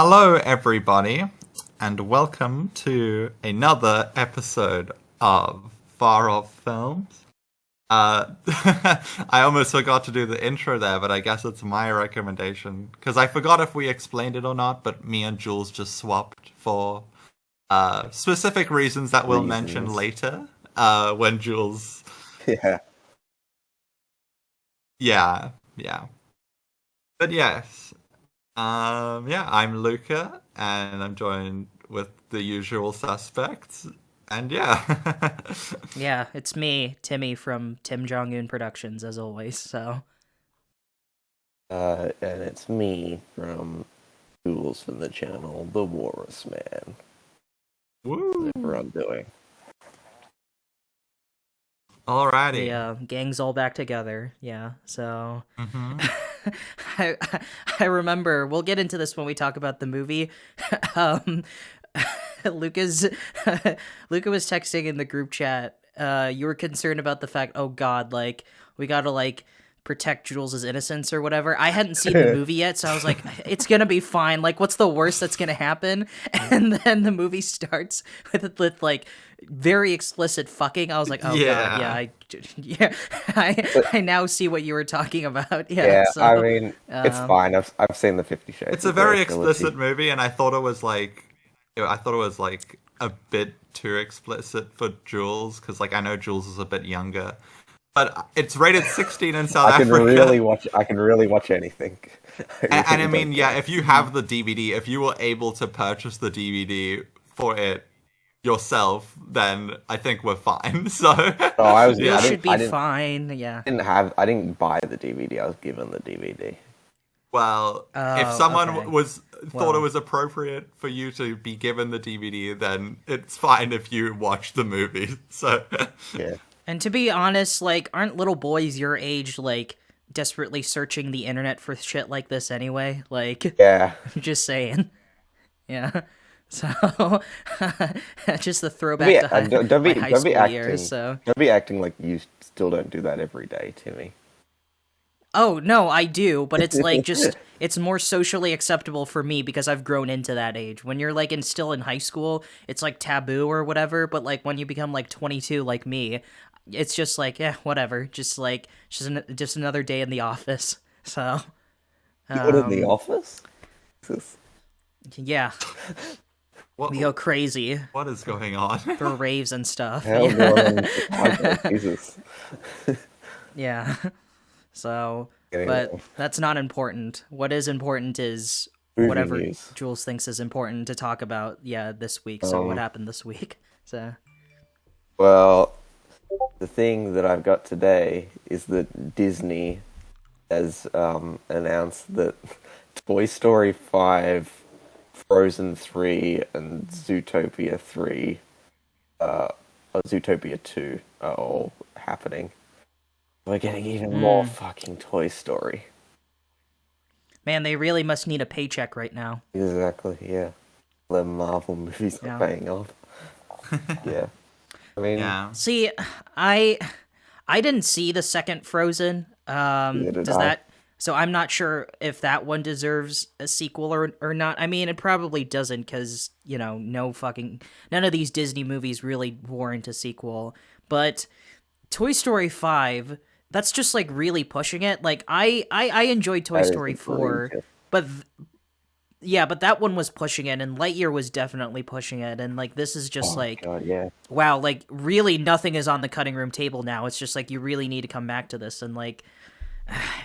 Hello, everybody, and welcome to another episode of Far Off Films. I almost forgot to do the intro there, but I guess it's my recommendation, because I forgot if we explained it or not, but me and Jules just swapped for specific reasons that we'll mention later, when Jules... Yeah. Yeah. But yes, I'm Luca, and I'm joined with the usual suspects, and yeah. Yeah, it's me, Timmy from Tim Jong-un Productions, as always, so... And it's me from Jules from the channel, The Walrus Man. Woo! Whatever I'm doing. Alrighty. Yeah, gang's all back together, yeah, so... Mm-hmm. I remember, we'll get into this when we talk about the movie, Luca was texting in the group chat, you were concerned about the fact, oh god, like, we gotta, like, protect Jules' innocence or whatever. I hadn't seen the movie yet, so I was like, it's gonna be fine, like, what's the worst that's gonna happen? And then the movie starts with like, very explicit fucking. I was like, oh god, yeah, I now see what you were talking about. Yeah, so, I mean, it's fine. I've seen the 50 Shades. It's a very explicit movie, and I thought it was like a bit too explicit for Jules, because like I know Jules is a bit younger, but it's rated 16 in South Africa. I can really watch anything. And I mean, yeah, if you have the DVD, if you were able to purchase the DVD for it yourself, then I think we're fine. So it should be fine. Yeah, I didn't buy the DVD. I was given the DVD. Well, if someone thought it was appropriate for you to be given the DVD, then it's fine if you watch the movie. So yeah. And to be honest, like, aren't little boys your age like desperately searching the internet for shit like this anyway? Like, yeah, I'm just saying. Yeah. So, just the throwback to high school years. So don't be acting like you still don't do that every day, Timmy. Oh no, I do, but it's like it's more socially acceptable for me because I've grown into that age. When you're like still in high school, it's like taboo or whatever. But like when you become like 22, like me, it's just like whatever. Just another day in the office. So, What in the office? Yeah. We go crazy. What is going on? For raves and stuff. Jesus. Yeah. So, Anyway. but that's not important. What is important is Movie whatever news. Jules thinks is important to talk about, this week. So what happened this week? So, well, the thing that I've got today is that Disney has announced that Toy Story 5, Frozen 3, and Zootopia 3, or Zootopia 2 are all happening. We're getting even more fucking Toy Story. Man, they really must need a paycheck right now. Exactly, yeah. The Marvel movies are paying off. Yeah. I mean... Yeah. See, I didn't see the second Frozen. So I'm not sure if that one deserves a sequel or not. I mean, it probably doesn't because, none of these Disney movies really warrant a sequel. But Toy Story 5, that's just like really pushing it. Like I enjoyed Toy Story 4, but but that one was pushing it, and Lightyear was definitely pushing it, and like this is just God, yeah. Wow, like really nothing is on the cutting room table now. It's just like you really need to come back to this, and like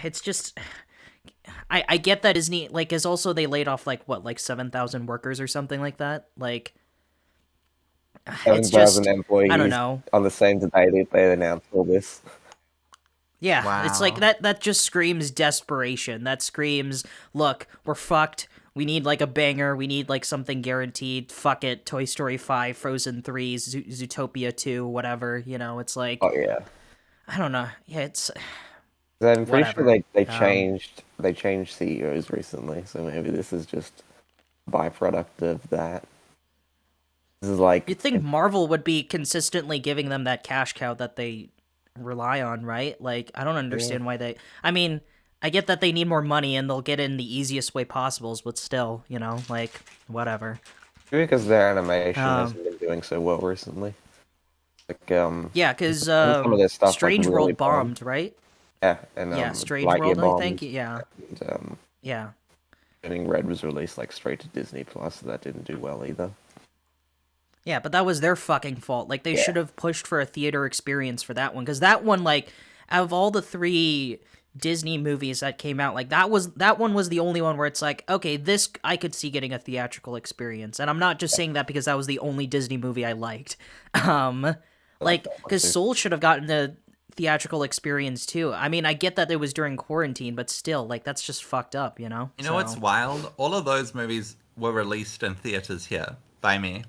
it's just I get that Disney like is also they laid off like 7,000 workers or something like that. Like it's just employees I don't know. On the same day they announced all this. Yeah, Wow. It's like that just screams desperation. That screams, look, we're fucked. We need like a banger. We need like something guaranteed. Fuck it. Toy Story 5, Frozen 3, Zootopia 2, whatever. It's like Oh yeah. I don't know. Yeah, it's I'm pretty whatever. sure they changed CEOs recently, so maybe this is just a byproduct of that. This is like You'd think Marvel would be consistently giving them that cash cow that they rely on, right? Like, I don't understand why they... I mean, I get that they need more money and they'll get it in the easiest way possible, but still, like, whatever. Maybe because their animation hasn't been doing so well recently. Like, yeah, because some of their stuff, Strange like, World really bombed, right? Yeah, and Yeah, Strange Lightyear World, I bombed, think. Yeah, and yeah. Turning Red was released like straight to Disney Plus, so that didn't do well either. Yeah, but that was their fucking fault. Like, they should have pushed for a theater experience for that one, because that one, like, out of all the 3 Disney movies that came out, like, that one was the only one where it's like, okay, this I could see getting a theatrical experience, and I'm not just saying that because that was the only Disney movie I liked. Like, because Soul should have gotten a theatrical experience too. I mean, I get that it was during quarantine, but still, like, that's just fucked up, You know what's wild? All of those movies were released in theaters here by me.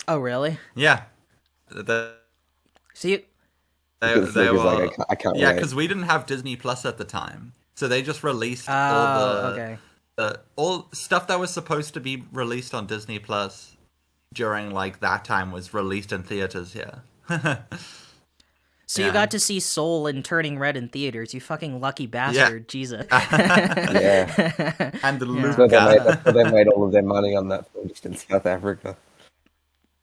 Oh, really? Yeah. See, They were, like, I can't yeah, wait. because we didn't have Disney Plus at the time, so they just released all stuff that was supposed to be released on Disney Plus during like that time was released in theaters here. So you got to see Soul and Turning Red in theaters. You fucking lucky bastard, Jesus. Yeah. And the So they made all of their money on that film just in South Africa.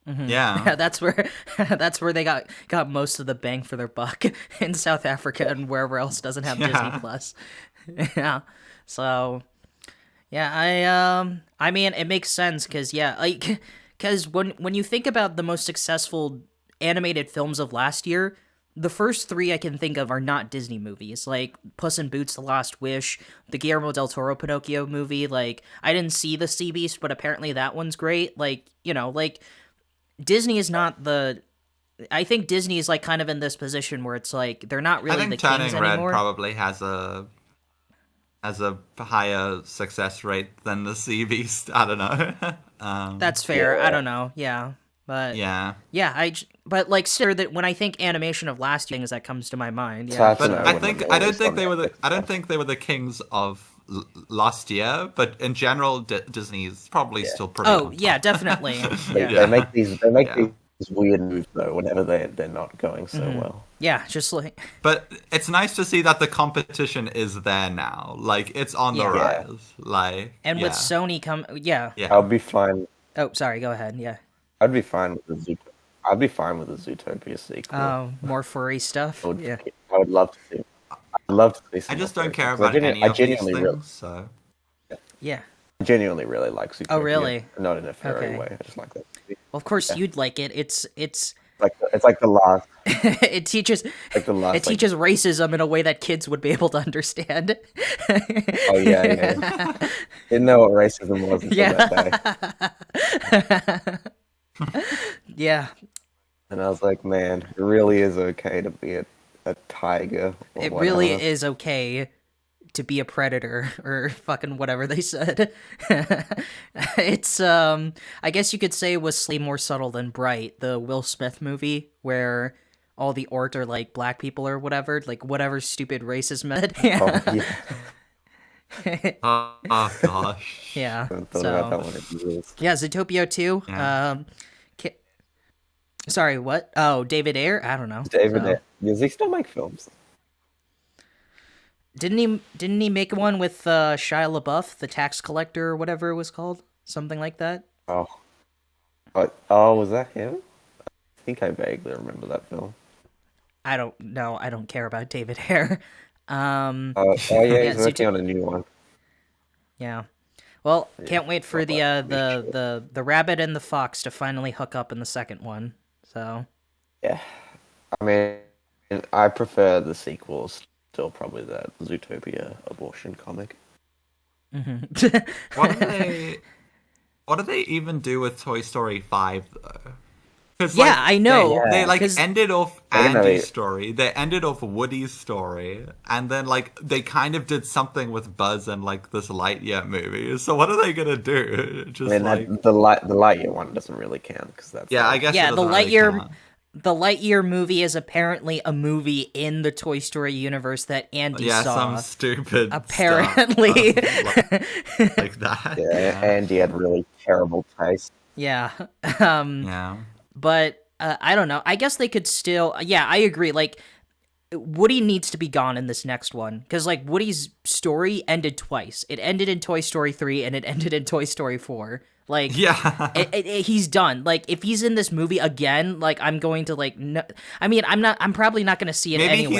Mm-hmm. Yeah, that's where they got most of the bang for their buck in South Africa and wherever else doesn't have Disney Plus. Yeah, so I mean it makes sense because when you think about the most successful animated films of last year, the first 3 I can think of are not Disney movies, like Puss in Boots: The Last Wish, the Guillermo del Toro Pinocchio movie. Like, I didn't see The Sea Beast, but apparently that one's great. Like, like. Disney is not I think Disney is like kind of in this position where it's like they're not really the Turning kings Red anymore. probably has a higher success rate than the Sea Beast. I don't know. That's fair. I don't know. Yeah, but but like still that when I think animation of last year, things that comes to my mind. Yeah, but I don't think they were the kings of last year, but in general, Disney is probably still pretty. Oh yeah, definitely. They make these weird moves though whenever they're not going so well. Yeah, just like. But it's nice to see that the competition is there now. Like, it's on the rise. Like, and with Sony I'll be fine. Oh, sorry. Go ahead. Yeah. I'd be fine with the Zootopia sequel. Oh, more furry stuff. I would love to see. I'd love to see. I just don't care about any of these things. So. Yeah. I genuinely really like Zootopia. Oh, really? Not in a furry way. I just like that. Well, of course you'd like it. It's like the last. It teaches racism in a way that kids would be able to understand. Oh yeah. Didn't know what racism was until that day. Yeah. And I was like, man, it really is okay to be a tiger. It really is okay to be a predator or fucking whatever they said. It's I guess you could say it was slightly more subtle than Bright, the Will Smith movie where all the Ort are like black people or whatever, like whatever stupid racist method. Oh gosh. Yeah. So, yeah, Zootopia 2. Yeah. Sorry, what? Oh, David Ayer? I don't know. Ayer. Does he still make films? Didn't he make one with Shia LaBeouf, the tax collector or whatever it was called? Something like that? Oh, was that him? I think I vaguely remember that film. I don't know. I don't care about David Ayer. He's working on a new one. Yeah. Well, can't wait for the rabbit and the fox to finally hook up in the second one. So. Yeah. I mean, I prefer the sequels. Still probably that Zootopia abortion comic. Mm-hmm. What do they even do with Toy Story 5 though? Yeah, I know. They ended off Andy's story. They ended off Woody's story, and then they kind of did something with Buzz and this Lightyear movie. So what are they gonna do? Just the Lightyear one doesn't really count because that's I guess the Lightyear. The Lightyear movie is apparently a movie in the Toy Story universe that Andy saw. Some stupid apparently stuff like that. Yeah, Andy had really terrible taste. Yeah. Yeah. But I don't know. I guess they could still. Yeah, I agree. Woody needs to be gone in this next one, because like Woody's story ended twice. It ended in Toy Story 3 and it ended in Toy Story 4. Like, Yeah. He's done. Like, if he's in this movie again, like, I'm going to, like, no, I mean, I'm probably not going to see it Maybe anyway.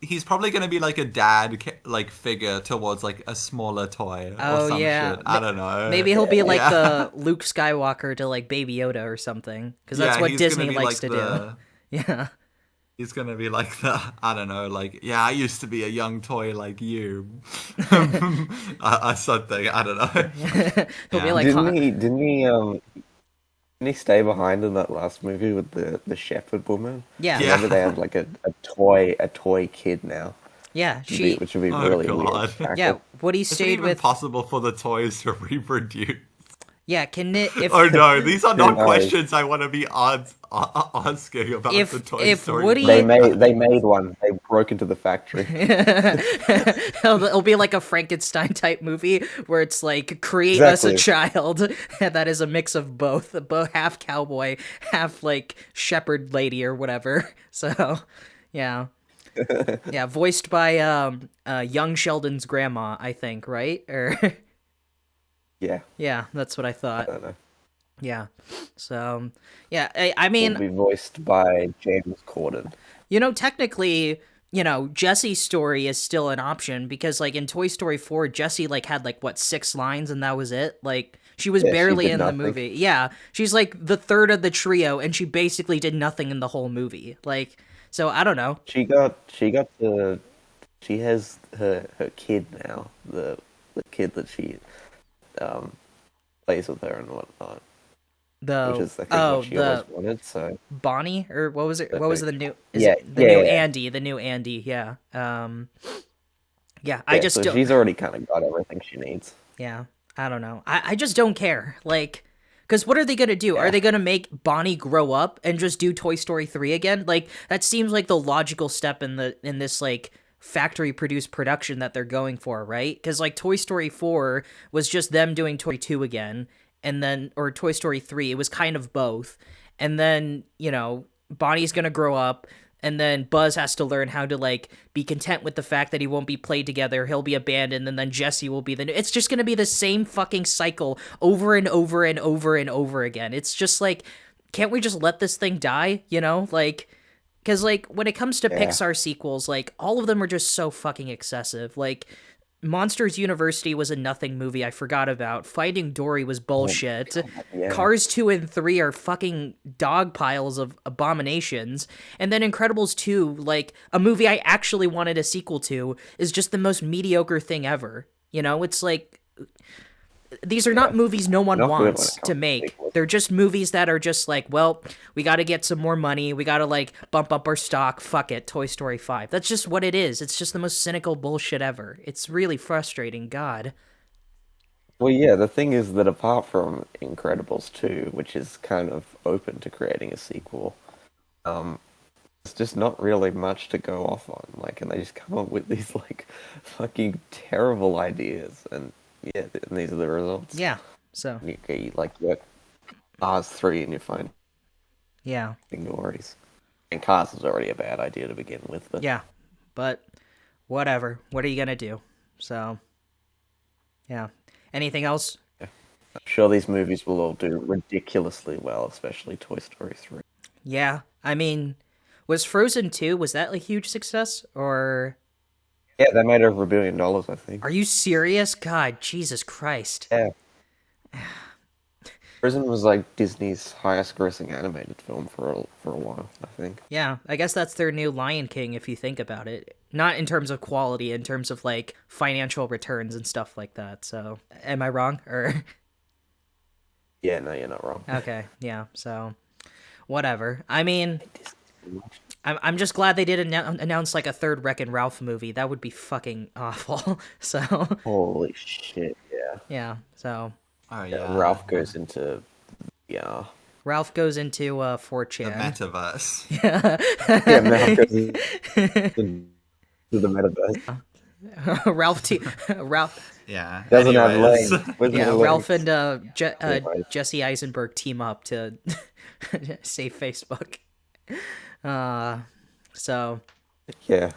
he's probably gonna be like a dad like figure towards like a smaller toy or some shit. I don't know. Maybe he'll be like the Luke Skywalker to like Baby Yoda or something, because that's what Disney likes to do. Yeah. He's gonna be like I don't know, like, yeah, I used to be a young toy like you. Something, I don't know. He'll be like, didn't he stay behind in that last movie with the shepherd woman? Yeah. Remember they have like a toy kid now. Yeah, which would be really weird. Yeah, Woody Is it stayed even with. possible for the toys to reproduce? Yeah, can it? If, Oh no, these are not knows? Questions I want to be asking about the Toy Story. Woody, They made one. They broke into the factory. it'll be like a Frankenstein type movie where it's like create us a child that is a mix of both half cowboy, half like shepherd lady or whatever. So, yeah. Yeah, voiced by young Sheldon's grandma, I think, right? Or yeah, that's what I thought. I don't know. Yeah, so yeah, I mean, Will be voiced by James Corden. You know, technically, you know, Jesse's story is still an option, because like in Toy Story 4, Jessie like had like what 6 lines and that was it. Like she was barely in the movie. Yeah, she's like the third of the trio, and she basically did nothing in the whole movie. Like, so I don't know. She has her kid now. The kid that she plays with her and whatnot. Which is I think what she always wanted. So Bonnie, or what was it? What was the new? Andy, the new Andy. Yeah. I just so don't. She's already kind of got everything she needs. Yeah, I don't know. I just don't care. Like, because what are they gonna do? Yeah. Are they gonna make Bonnie grow up and just do Toy Story 3 again? Like, that seems like the logical step in this like factory produced production that they're going for, right? Because like Toy Story 4 was just them doing Toy 2 again, and then, or Toy Story 3, it was kind of both. And then, you know, Bonnie's gonna grow up, and then Buzz has to learn how to like be content with the fact that he won't be played together, he'll be abandoned, and then Jessie will be the new. It's just gonna be the same fucking cycle over and over and over and over again. It's just like, can't we just let this thing die, you know? Like, because, like, when it comes to Pixar sequels, like, all of them are just so fucking excessive. Like, Monsters University was a nothing movie I forgot about. Finding Dory was bullshit. Cars 2 and 3 are fucking dog piles of abominations. And then Incredibles 2, like, a movie I actually wanted a sequel to, is just the most mediocre thing ever. You know, it's like, these are not movies no one wants to make. They're just movies that are just like, well, we got to get some more money. We got to like bump up our stock. Fuck it. Toy Story 5. That's just what it is. It's just the most cynical bullshit ever. It's really frustrating. God. Well, yeah, the thing is that apart from Incredibles 2, which is kind of open to creating a sequel, it's just not really much to go off on. Like, and they just come up with these like fucking terrible ideas, and yeah, and these are the results. Yeah, so you get Cars 3 and you find Dories. And Cars is already a bad idea to begin with. But yeah, but whatever. What are you gonna do? So, yeah. Anything else? Yeah. I'm sure these movies will all do ridiculously well, especially Toy Story 3. Yeah, I mean, was Frozen 2, was that a huge success, or... Yeah, they made over $1 billion, I think. Are you serious? God, Jesus Christ. Yeah. Frozen was like Disney's highest grossing animated film for a while, I think. Yeah, I guess that's their new Lion King if you think about it. Not in terms of quality, in terms of like financial returns and stuff like that. So, am I wrong? Or yeah, no, you're not wrong. Okay, yeah. So, whatever. I mean, I'm just glad they didn't announce like a third Wreck-It Ralph movie. That would be fucking awful. So. Holy shit! Yeah. Yeah. So. Oh yeah. Ralph goes into Ralph goes into 4chan. The metaverse. Yeah. Yeah, Ralph goes into the metaverse. Ralph. Yeah. Doesn't have legs. Yeah, Ralph and Jesse Eisenberg team up to save Facebook. So, Yeah.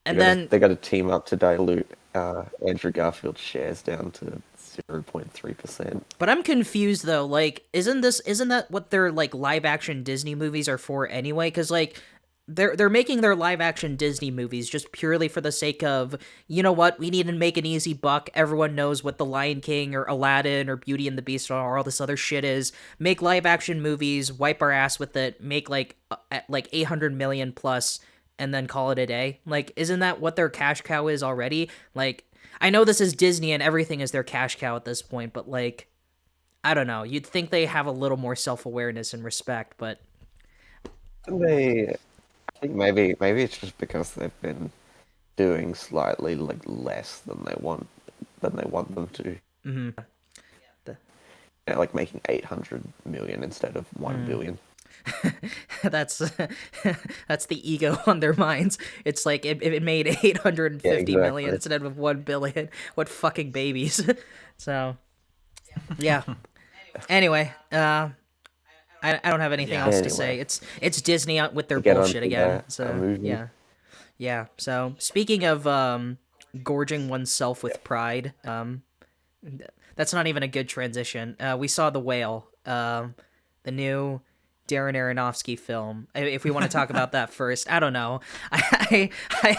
And then They got to team up to dilute Andrew Garfield's shares down to 0.3%. but I'm confused though. Like, isn't that what their like live action Disney movies are for anyway? Because like they're making their live action Disney movies just purely for the sake of, you know what, we need to make an easy buck. Everyone knows what The Lion King or Aladdin or Beauty and the Beast or all this other shit is. Make live action movies, wipe our ass with it, make like 800 million plus, and then call it a day. Like, isn't that what their cash cow is already? Like, I know this is Disney and everything is their cash cow at this point, but like, I don't know. You'd think they have a little more self-awareness and respect, but I think maybe it's just because they've been doing slightly like less than they want them to. mm-hmm. You know, like making 800 million instead of 1 billion. that's that's the ego on their minds. It's like if it made 850 million instead of 1 billion. What fucking babies. So yeah. Anyway, I don't have anything else to say. It's Disney with their bullshit again. So yeah. So speaking of gorging oneself with pride, that's not even a good transition. We saw The Whale, the new Darren Aronofsky film. If we want to talk about that first, I don't know. I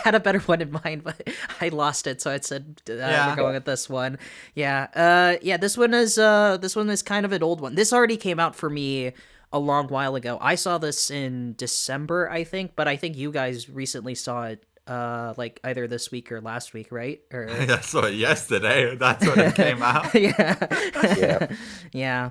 had a better one in mind, but I lost it, so I said we're going with this one. Yeah. This one is kind of an old one. This already came out for me a long while ago. I saw this in December, I think, but I think you guys recently saw it like either this week or last week, right? Or I saw it yesterday. That's when it came out. Yeah. Yeah.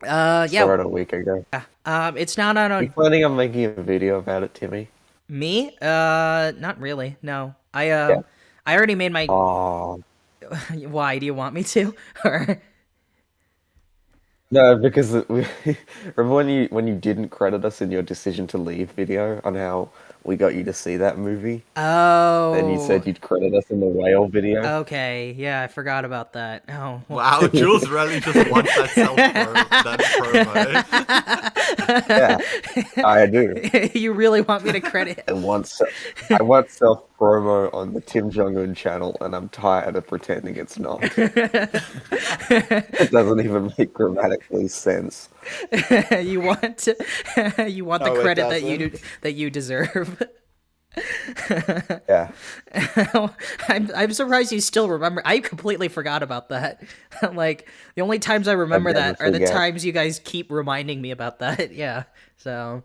Saw it a week ago. It's not on. You planning on making a video about it, Timmy? Me? Not really. No. I already made my. Oh. Why do you want me to? Or No, because remember when you didn't credit us in your decision to leave video on how we got you to see that movie? Oh. And you said you'd credit us in the whale video? Okay, yeah, I forgot about that. Oh. Wow, Jules really just wants that promo. Yeah, I do. You really want me to credit? I want self promo on the Tim Jong-un channel, and I'm tired of pretending it's not. It doesn't even make grammatically sense. You want the credit that you deserve. Yeah. I'm surprised you still remember. I completely forgot about that. Like, the only times I remember that are the times you guys keep reminding me about that. Yeah. So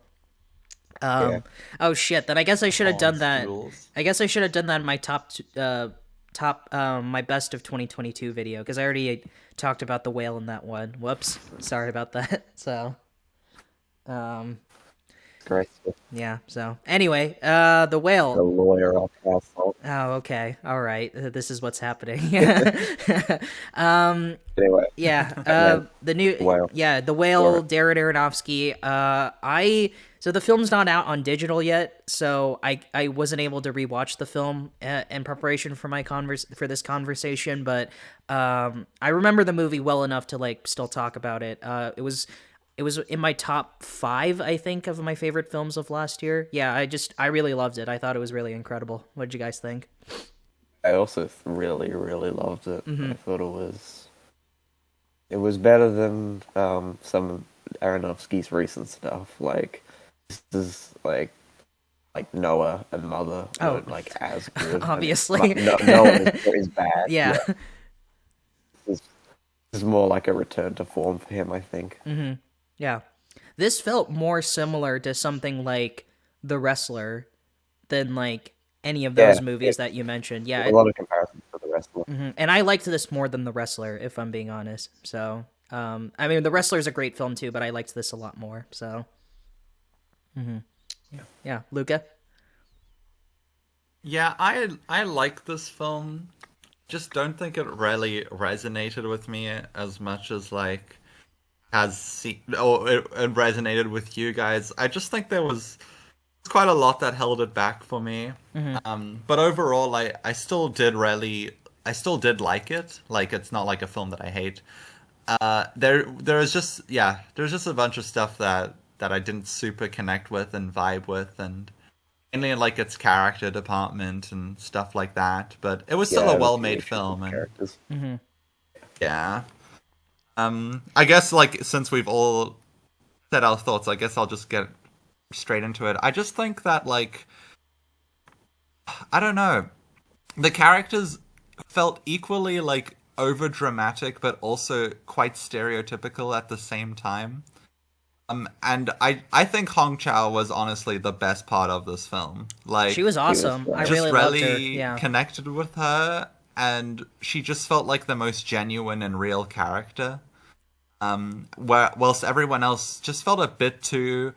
oh shit, then I guess I should have done that. Jules. I guess I should have done that in my top my best of 2022 video, because I already talked about The Whale in that one. Whoops. Sorry about that. So Great. yeah, so anyway, The Whale. The lawyer off asphalt. Oh, okay. All right. This is what's happening. Anyway. Yeah. The new Whale. Yeah, The Whale, Darren Aronofsky. So the film's not out on digital yet, so I wasn't able to rewatch the film in preparation for for this conversation, but I remember the movie well enough to like still talk about it. It was in my top 5, I think, of my favorite films of last year. Yeah, I really loved it. I thought it was really incredible. What did you guys think? I also really, really loved it. Mm-hmm. I thought it was better than some of Aronofsky's recent stuff. Like, this is like Noah and Mother weren't like as good. Obviously. Noah is bad. Yeah. This is more like a return to form for him, I think. Mm-hmm. Yeah. This felt more similar to something like The Wrestler than like any of those movies that you mentioned. Yeah. A lot of comparisons to The Wrestler. Mm-hmm. And I liked this more than The Wrestler, if I'm being honest. So, I mean, The Wrestler is a great film too, but I liked this a lot more. So, yeah. Luca? Yeah, I like this film. Just don't think it really resonated with me as much as like it resonated with you guys. I just think there was quite a lot that held it back for me. Mm-hmm. But overall, I still did like it. Like, it's not like a film that I hate. There's just a bunch of stuff that I didn't super connect with and vibe with, and mainly in like its character department and stuff like that. But it was still a well-made film, and yeah. I guess like since we've all said our thoughts, I guess I'll just get straight into it. I just think that like I don't know, the characters felt equally like over dramatic, but also quite stereotypical at the same time. And I think Hong Chow was honestly the best part of this film. Like she was awesome. I just really loved her. Yeah. connected with her, and she just felt like the most genuine and real character. Whilst everyone else just felt a bit too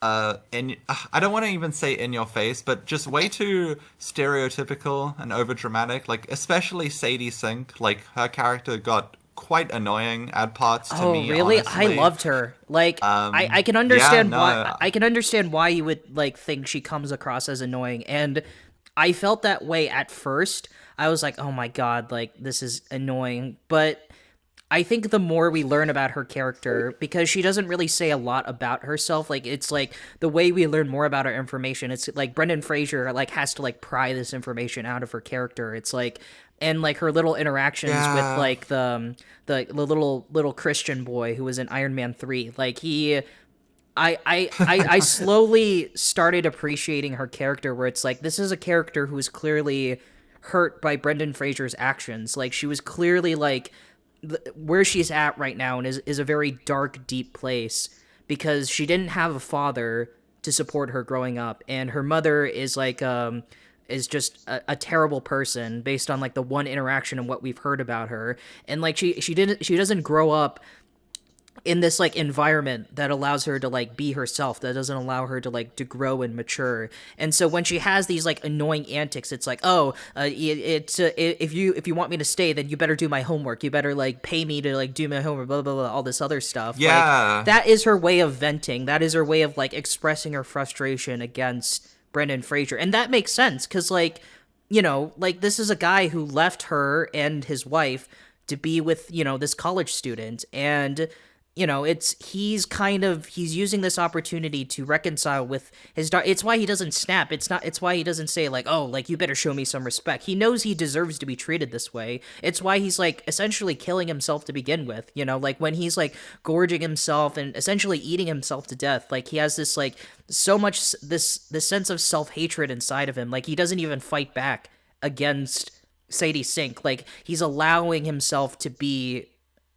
I don't want to even say in your face, but just way too stereotypical and over dramatic. Like especially Sadie Sink, like her character got quite annoying at parts to me. Oh, really? Honestly. I loved her. Like I can understand why I can understand why you would like think she comes across as annoying, and I felt that way at first. I was like, "Oh my god, like this is annoying." But I think the more we learn about her character, because she doesn't really say a lot about herself, like it's like the way we learn more about her information, it's like Brendan Fraser like has to like pry this information out of her character. It's like, and like her little interactions with like the little Christian boy who was in Iron Man 3, like I slowly started appreciating her character, where it's like this is a character who is clearly hurt by Brendan Fraser's actions. Like she was clearly like where she's at right now, and is a very dark, deep place, because she didn't have a father to support her growing up, and her mother is like is just a terrible person based on like the one interaction and what we've heard about her. And like she doesn't grow up in this like environment that allows her to like be herself, that doesn't allow her to like to grow and mature. And so when she has these like annoying antics, it's like, if you want me to stay, then you better do my homework, you better like pay me to like do my homework, blah blah blah, all this other stuff. Like, that is her way of venting, that is her way of like expressing her frustration against Brendan Fraser. And that makes sense, because like, you know, like this is a guy who left her and his wife to be with, you know, this college student, and you know, he's using this opportunity to reconcile with his daughter. It's why he doesn't snap. It's why he doesn't say like, oh, like you better show me some respect. He knows he deserves to be treated this way. It's why he's like essentially killing himself to begin with, you know, like when he's like gorging himself and essentially eating himself to death. Like he has this like so much this sense of self-hatred inside of him. Like he doesn't even fight back against Sadie Sink. Like he's allowing himself to be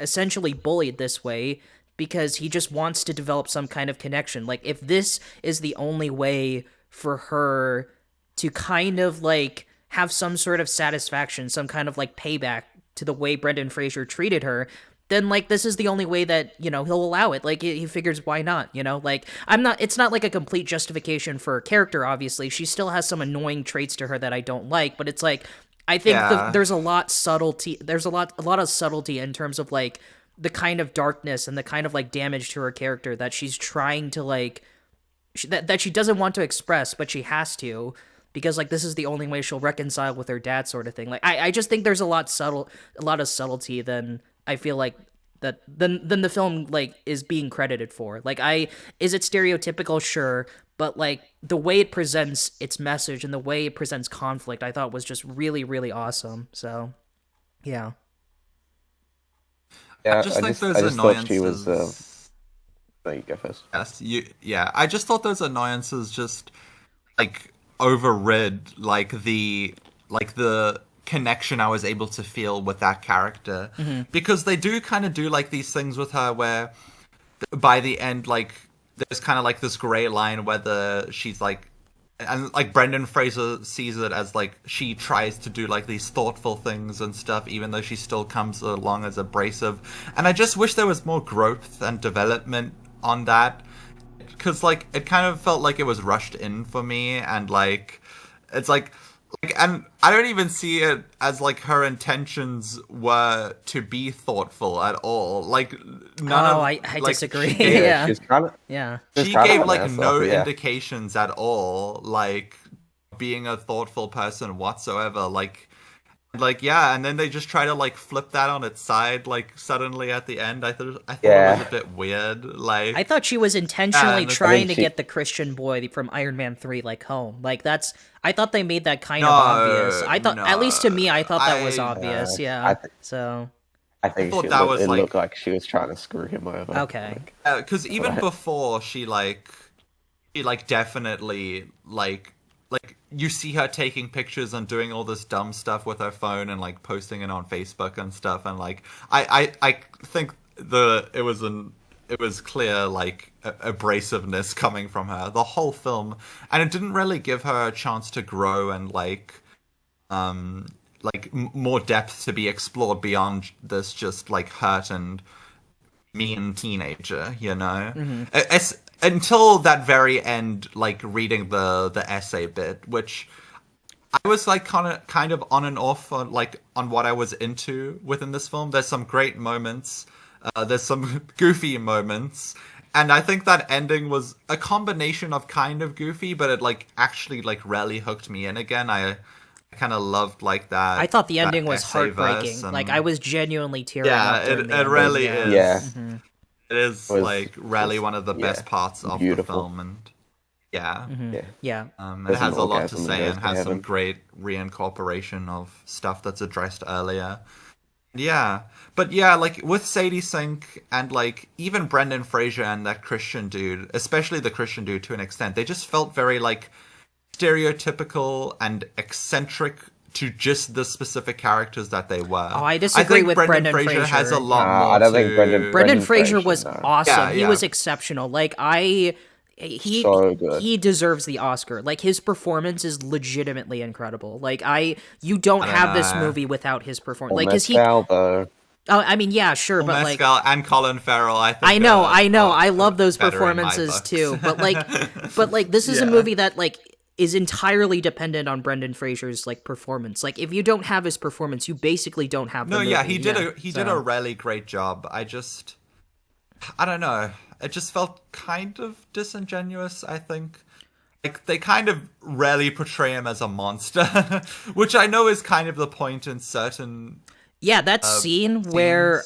essentially bullied this way because he just wants to develop some kind of connection. Like if this is the only way for her to kind of like have some sort of satisfaction, some kind of like payback to the way Brendan Fraser treated her, then like this is the only way that, you know, he'll allow it. Like he figures, why not, you know? Like it's not like a complete justification for her character, obviously. She still has some annoying traits to her that I don't like, but it's like I think there's a lot of subtlety in terms of like the kind of darkness and the kind of like damage to her character that she's trying to like that she doesn't want to express, but she has to, because like this is the only way she'll reconcile with her dad, sort of thing. Like I just think there's a lot of subtlety than I feel like that than the film like is being credited for. Like is it stereotypical? Sure. But like the way it presents its message and the way it presents conflict, I thought was just really, really awesome. So, yeah. Yeah, I just think those annoyances. Thought she was. No, you go first. Yes, yeah. I just thought those annoyances just like overrid like the connection I was able to feel with that character, because they do kind of do like these things with her where by the end, like, there's kind of like this gray line whether she's like, and like Brendan Fraser sees it as like she tries to do like these thoughtful things and stuff, even though she still comes along as abrasive. And I just wish there was more growth and development on that, because like it kind of felt like it was rushed in for me, and like it's like and I don't even see it as like her intentions were to be thoughtful at all. Like I disagree. Yeah, she gave like no indications at all, like being a thoughtful person whatsoever. Like Like, yeah, and then they just try to like flip that on its side, like suddenly at the end. I thought it was a bit weird. Like, I thought she was intentionally and trying to get the Christian boy from Iron Man 3 like home. Like I thought they made that kind of obvious. I thought, at least to me, I thought that was obvious. Yeah. So I think thought that was it like, looked like she was trying to screw him over. Okay. Because even before she definitely like you see her taking pictures and doing all this dumb stuff with her phone and like posting it on Facebook and stuff, and like I think it was clear like abrasiveness coming from her the whole film, and it didn't really give her a chance to grow and more depth to be explored beyond this just like hurt and mean teenager, you know. Until that very end, like reading the essay bit, which I was like kind of on and off on what I was into within this film. There's some great moments, there's some goofy moments, and I think that ending was a combination of kind of goofy, but it like actually like really hooked me in again. I kind of loved like that. I thought the ending was heartbreaking. Like I was genuinely tearing up. Yeah, it really is. Yeah. Mm-hmm. It is like really one of the best parts of the film, and it has a lot to say and has some great reincorporation of stuff that's addressed earlier. Yeah, but yeah, like with Sadie Sink and like even Brendan Fraser and that Christian dude, especially the Christian dude to an extent, they just felt very like stereotypical and eccentric to just the specific characters that they were. Oh, I disagree with Brendan Fraser. Has a lot more. I don't think Brendan Fraser was awesome. Yeah. He was exceptional. Like so good. He deserves the Oscar. Like his performance is legitimately incredible. Like you don't have this movie without his performance. Like is he? Though. Oh, I mean, yeah, sure, but like and Colin Farrell, I think. I know. I love those performances too. But like, this is a movie that like is entirely dependent on Brendan Fraser's like performance. Like if you don't have his performance, you basically don't have the movie. He did a really great job. I don't know. It just felt kind of disingenuous, I think. Like they kind of rarely portray him as a monster, which I know is kind of the point in certain that scene scenes. where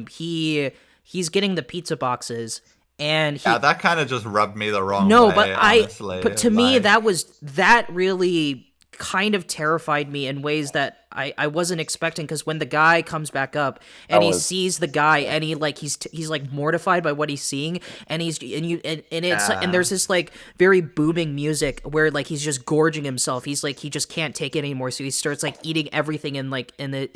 he's getting the pizza boxes. And that kind of just rubbed me the wrong way. Honestly. But to me, that really kind of terrified me in ways that I wasn't expecting, because when the guy comes back up and he sees the guy and he's like mortified by what he's seeing, and and there's this like very booming music where like he's just gorging himself. He's like he just can't take it anymore, so he starts like eating everything in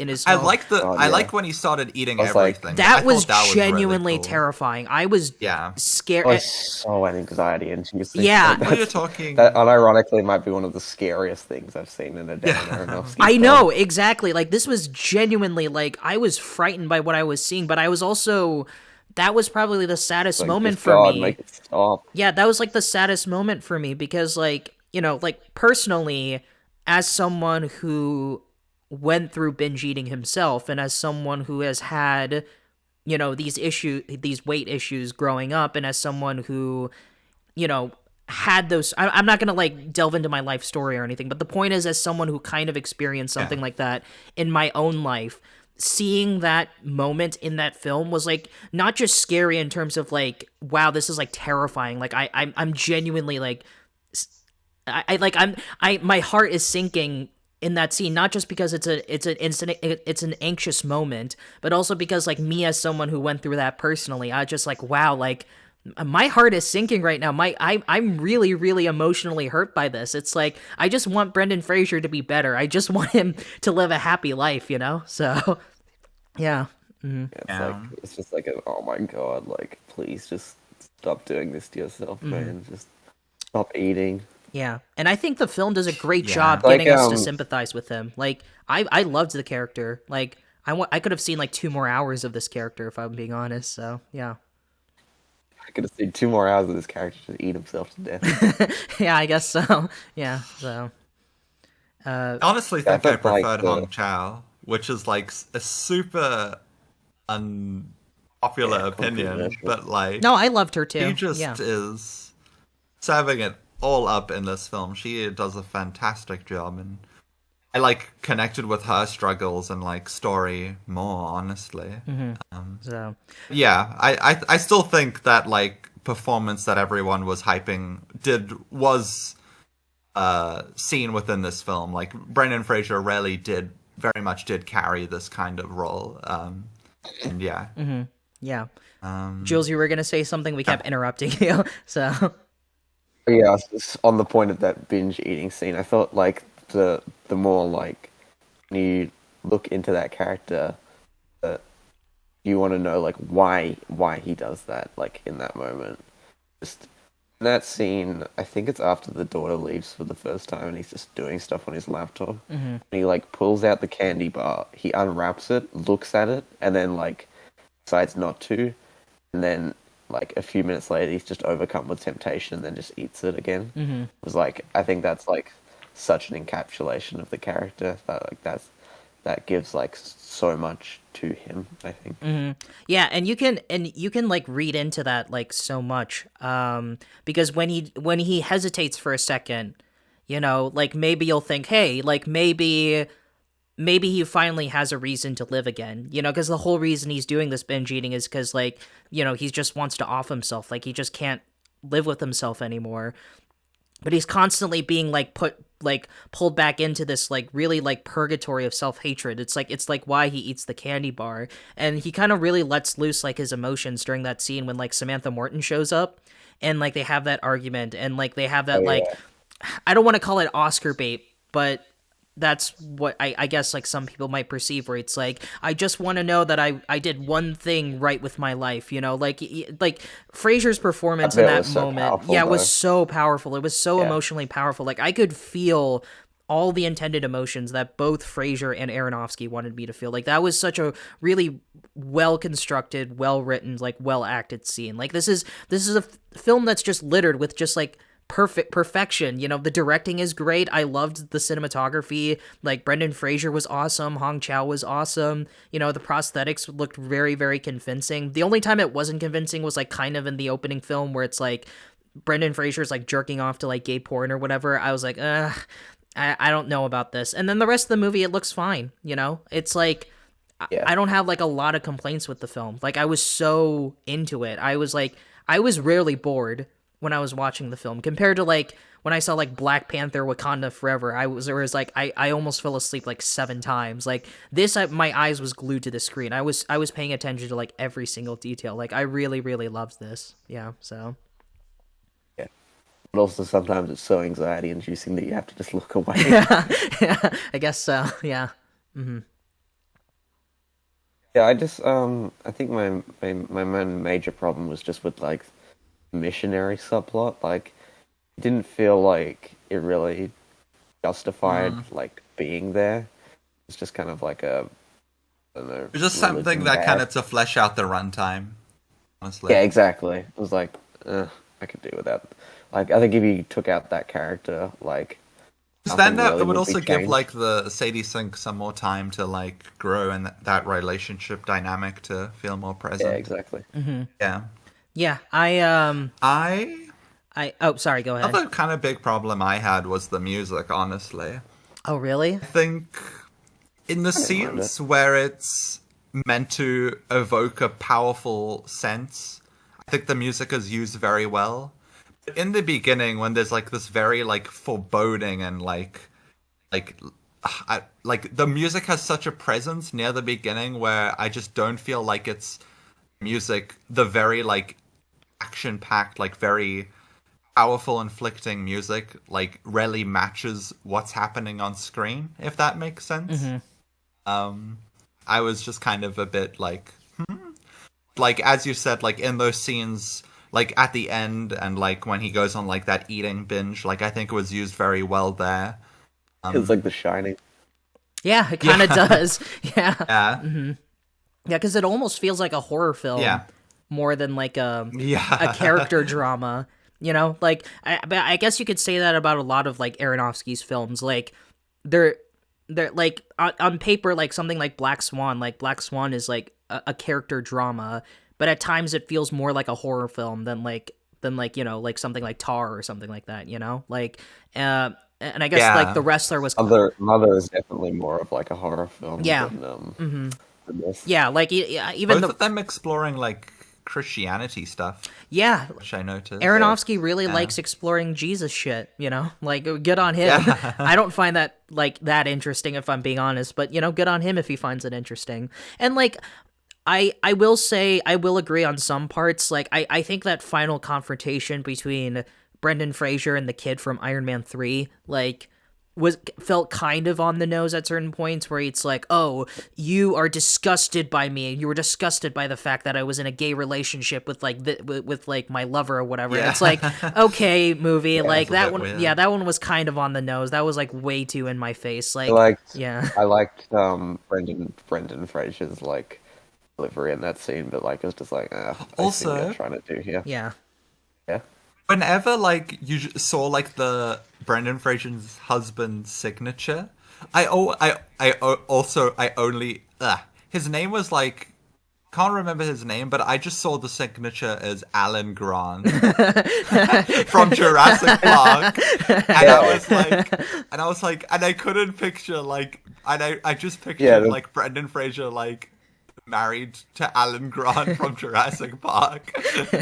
his. I like when he started eating everything. That was genuinely really cool. Terrifying. I was scared. I was so anxiety inducing. Yeah, what are you talking? That unironically might be one of the scariest things I've seen in a Darren Aronofsky I know. Exactly. Like this was genuinely like I was frightened by what I was seeing, but I was also that was probably the saddest moment for me. Make it stop. Yeah, that was like the saddest moment for me because like, you know, like personally as someone who went through binge eating himself and as someone who has had, you know, these weight issues growing up, and as someone who, you know, had those I'm not gonna like delve into my life story or anything, but the point is, as someone who kind of experienced something like that in my own life, seeing that moment in that film was like not just scary in terms of like, wow, this is like terrifying. Like I'm genuinely like my heart is sinking in that scene, not just because it's an anxious moment, but also because like me as someone who went through that personally, I just like, wow, like my heart is sinking right now. I'm really, really emotionally hurt by this. It's like, I just want Brendan Fraser to be better. I just want him to live a happy life, you know? So, yeah. Mm-hmm. It's just like, oh my God, like, please just stop doing this to yourself, man. Just stop eating. Yeah. And I think the film does a great job getting us to sympathize with him. Like, I loved the character. Like, I could have seen like 2 more hours of this character if I'm being honest. So, yeah. I could have seen 2 more hours of this character to eat himself to death. Yeah, I guess so. Yeah, so. I honestly think I preferred Hong Chow, which is like a super unpopular opinion, but like. No, I loved her too. She just is serving it all up in this film. She does a fantastic job, and I like connected with her struggles and like story more, honestly. So Yeah, I still think that like performance that everyone was hyping was seen within this film. Like Brendan Fraser really very much did carry this kind of role. And yeah. yeah. Jules, you were gonna say something. We kept interrupting you. So Yeah, on the point of that binge eating scene, I thought like the more like you look into that character, you want to know like why he does that, like in that moment. Just in that scene, I think it's after the daughter leaves for the first time and he's just doing stuff on his laptop. And he like pulls out the candy bar, he unwraps it, looks at it, and then like decides not to, and then like a few minutes later he's just overcome with temptation and then just eats it again. It was like, I think that's like such an encapsulation of the character that like that gives like so much to him, I think. yeah, and you can like read into that like so much, because when he hesitates for a second, you know, like maybe you'll think, hey, like maybe he finally has a reason to live again, you know, because the whole reason he's doing this binge eating is because, like, you know, he just wants to off himself, like he just can't live with himself anymore. But he's constantly being like pulled back into this like really like purgatory of self-hatred. It's like why he eats the candy bar, and he kind of really lets loose like his emotions during that scene when like Samantha Morton shows up, and like they have that argument, and like they have that I don't want to call it Oscar bait, but that's what I guess like some people might perceive, where it's like, I just want to know that I did one thing right with my life, you know, like Fraser's performance in that moment, it was so powerful. It was so emotionally powerful. Like I could feel all the intended emotions that both Fraser and Aronofsky wanted me to feel. Like that was such a really well constructed, well written, like well acted scene. Like this is a film that's just littered with just like perfection. You know, the directing is great. I loved the cinematography. Like Brendan Fraser was awesome. Hong Chow was awesome. You know, the prosthetics looked very, very convincing. The only time it wasn't convincing was like kind of in the opening film where it's like Brendan Fraser's like jerking off to like gay porn or whatever. I was like, I don't know about this. And then the rest of the movie, it looks fine. You know, it's like, I don't have like a lot of complaints with the film. Like I was so into it. I was rarely bored when I was watching the film, compared to like when I saw like Black Panther Wakanda Forever. I almost fell asleep like 7 times. Like this, my eyes was glued to the screen. I was paying attention to like every single detail. Like I really, really loved this. Yeah. So. Yeah. But also sometimes it's so anxiety inducing that you have to just look away. Yeah, I guess so. Yeah. Yeah, I think my major problem was just with like missionary subplot. Like it didn't feel like it really justified like being there. It's just kind of like a, I don't know, it's just something that kind of to flesh out the runtime, honestly. Yeah, exactly. It was like I could do without. Like I think if you took out that character, like then that would also give like the Sadie Sink some more time to like grow, and that relationship dynamic to feel more present. Yeah, exactly. Yeah, oh, sorry, go ahead. Another kind of big problem I had was the music, honestly. Oh, really? I think in the scenes where it's meant to evoke a powerful sense, I think the music is used very well. In the beginning, when there's like this very like foreboding and like the music has such a presence near the beginning where I just don't feel like it's music, the very like action-packed, like very powerful, inflicting music, like really matches what's happening on screen, if that makes sense. I was just kind of a bit like, like as you said, like in those scenes, like at the end, and like when he goes on like that eating binge, like I think it was used very well there. It's like The Shining. Yeah, it kind of does. Yeah. Yeah. Yeah, because it almost feels like a horror film. Yeah. More than like a character drama, you know. Like, but I guess you could say that about a lot of like Aronofsky's films. Like, they're like on paper, like something like Black Swan. Like Black Swan is like a character drama, but at times it feels more like a horror film than than like, like something like Tar or something like that, like, and I guess like The Wrestler was Mother is definitely more of like a horror film. Yeah. Than this. Yeah, like even both of them exploring like Christianity stuff. Yeah, which I noticed. Aronofsky really likes exploring Jesus shit. Like good on him. Yeah. I don't find that like that interesting if I'm being honest, but good on him if he finds it interesting. And like I will say I will agree on some parts. Like I think that final confrontation between Brendan Fraser and the kid from Iron Man 3 like felt kind of on the nose at certain points where it's like, oh, you are disgusted by me. You were disgusted by the fact that I was in a gay relationship with like with like my lover or whatever. Yeah. It's like, okay, movie, like that one. Weird. Yeah, that one was kind of on the nose. That was like way too in my face. Like, I liked Brendan Fraser's like delivery in that scene, but like it was just like, also what they're trying to do here. Yeah. Whenever like you saw like the Brendan Fraser's husband's signature, his name was like, can't remember his name, but I just saw the signature as Alan Grant from Jurassic Park, and I was like, and I couldn't picture like, and I just pictured like Brendan Fraser like married to Alan Grant from Jurassic Park.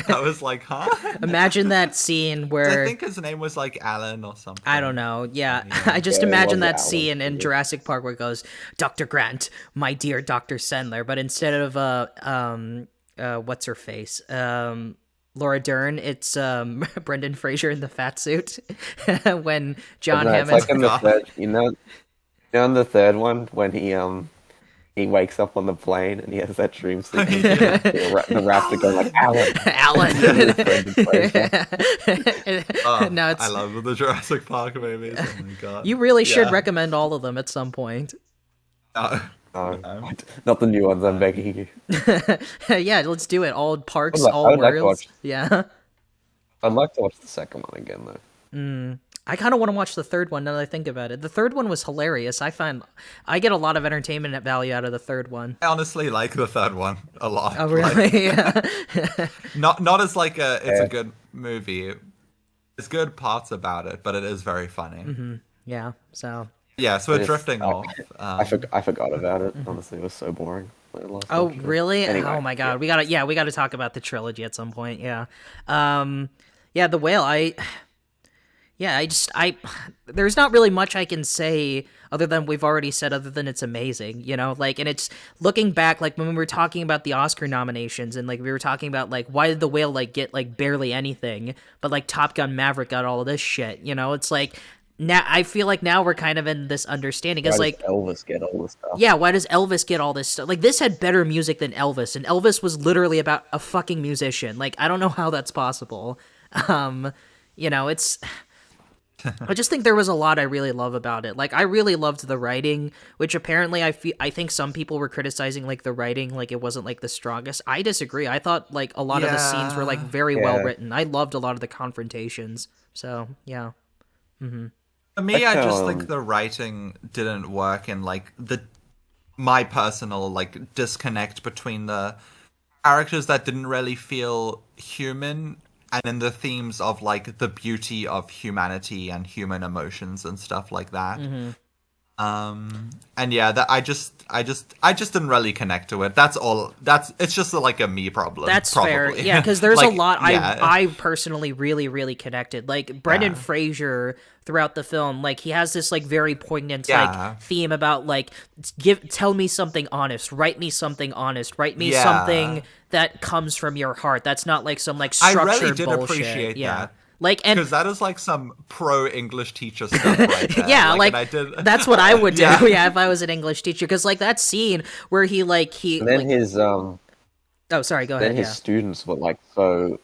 I was like, huh? Imagine that scene where I think his name was like Alan or something. I don't know. Yeah, I just imagine that scene in Jurassic Park where it goes, Dr. Grant, my dear Dr. Sandler, but instead of what's her face? Laura Dern, it's Brendan Fraser in the fat suit when John Hammond. It's like in the third, in the third one when he wakes up on the plane and he has that dream sequence. The raptor going like, Alan. No, I love the Jurassic Park movies. Oh my god! You really should recommend all of them at some point. Not the new ones. I'm begging you. Yeah, let's do it. All parks, all worlds. Yeah. I'd like to watch the second one again though. I kind of want to watch the third one now that I think about it. The third one was hilarious. I get a lot of entertainment value out of the third one. I honestly like the third one a lot. Oh, really? Like, not as like it's a good movie. There's good parts about it, but it is very funny. Mm-hmm. Yeah, so... Yeah, so we're drifting off. I forgot about it. Honestly, it was so boring. Oh, really? Anyway, oh my god, we gotta talk about the trilogy at some point. Yeah, yeah, The Whale. There's not really much I can say other than we've already said, other than it's amazing, like, and it's looking back, like when we were talking about the Oscar nominations and like we were talking about like, why did The Whale like get like barely anything, but like Top Gun Maverick got all of this shit, it's like, now I feel like now we're kind of in this understanding. It's like, Elvis get all this stuff? Yeah, why does Elvis get all this stuff? Like, this had better music than Elvis, and Elvis was literally about a fucking musician. Like, I don't know how that's possible. It's... I just think there was a lot I really love about it. Like, I really loved the writing, which apparently I think some people were criticizing, like, the writing, like, it wasn't, like, the strongest. I disagree. I thought, like, a lot of the scenes were, like, very well written. I loved a lot of the confrontations. So, yeah. Mm-hmm. For me, I just think the writing didn't work in, like, my personal, like, disconnect between the characters that didn't really feel human and in the themes of like the beauty of humanity and human emotions and stuff like that. Mm-hmm. And yeah, that I just didn't really connect to it. That's all. It's just like a me problem. That's probably. Fair. Yeah, because there's like, a lot I personally really, really connected. Like Brendan Fraser throughout the film, like he has this like very poignant like theme about like tell me something honest, write me something honest, write me something that comes from your heart. That's not like some like structured I really did bullshit. Appreciate that. Like, and because that is like some pro English teacher stuff right there. Yeah, like that's what I would do. Yeah, if I was an English teacher, because like that scene where he. And then his Oh, sorry. Go ahead. Then his students were like so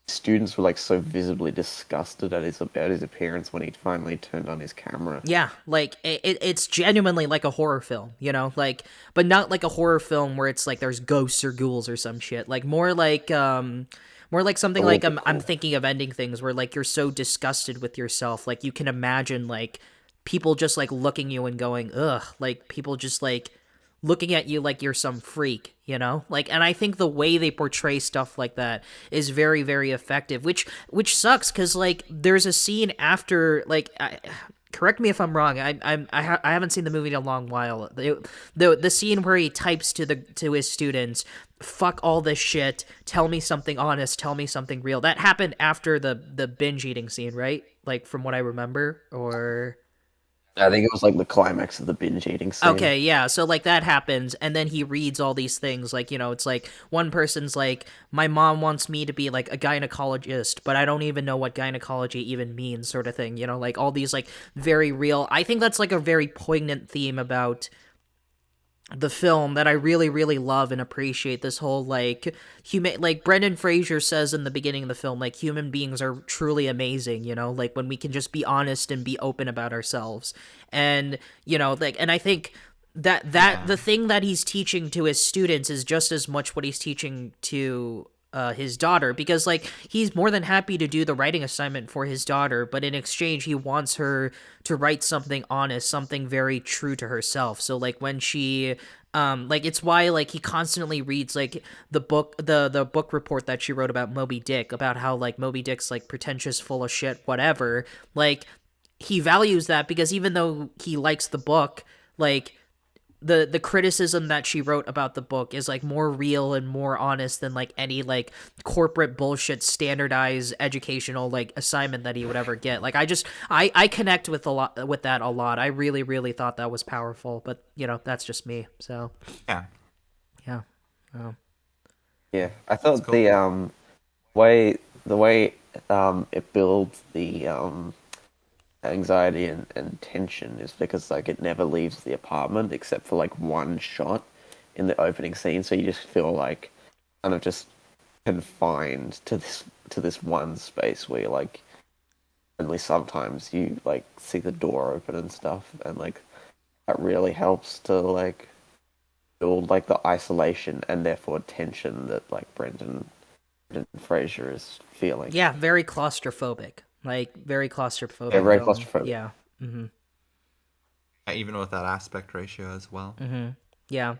visibly disgusted at his appearance when he finally turned on his camera. Yeah, like it's genuinely like a horror film, like, but not like a horror film where it's like there's ghosts or ghouls or some shit. Like more like something like I'm thinking of Ending Things, where like you're so disgusted with yourself, like you can imagine like people just like looking you and going ugh, like people just like looking at you like you're some freak, you know? Like, and I think the way they portray stuff like that is very, very effective, which sucks because like there's a scene after like. Correct me if I'm wrong. I haven't seen the movie in a long while. The scene where he types to his students, "Fuck all this shit. Tell me something honest. Tell me something real." That happened after the binge eating scene, right? Like from what I remember, or I think it was like the climax of the binge eating scene. okay, yeah. So like that happens, and then he reads all these things. Like, you know, it's like one person's like, "My mom wants me to be like a gynecologist, but I don't even know what gynecology even means," sort of thing. You know, like all these like very real. I think that's like a very poignant theme about the film that I really, really love and appreciate. This whole like like Brendan Fraser says in the beginning of the film, like human beings are truly amazing, you know, like when we can just be honest and be open about ourselves. And, you know, like, and I think that the thing that he's teaching to his students is just as much what he's teaching to his daughter, because like he's more than happy to do the writing assignment for his daughter, but in exchange he wants her to write something honest, something very true to herself. So like when she like it's why like he constantly reads like the book the book report that she wrote about Moby Dick, about how like Moby Dick's like pretentious, full of shit, whatever. Like he values that because even though he likes the book, like the criticism that she wrote about the book is like more real and more honest than like any like corporate bullshit standardized educational like assignment that he would ever get. Like I connect with that a lot. I really, really thought that was powerful, but you know, that's just me. So Yeah. Yeah, I thought cool. the way it builds the anxiety and tension is because like it never leaves the apartment except for like one shot in the opening scene, so you just feel like kind of just confined to this one space where like only sometimes you like see the door open and stuff, and like that really helps to like build like the isolation and therefore tension that like Brendan Fraser is feeling. yeah, very claustrophobic. Like very claustrophobic. Yeah, very claustrophobic. Yeah. Mm-hmm. Even with that aspect ratio as well. Mm-hmm. Yeah.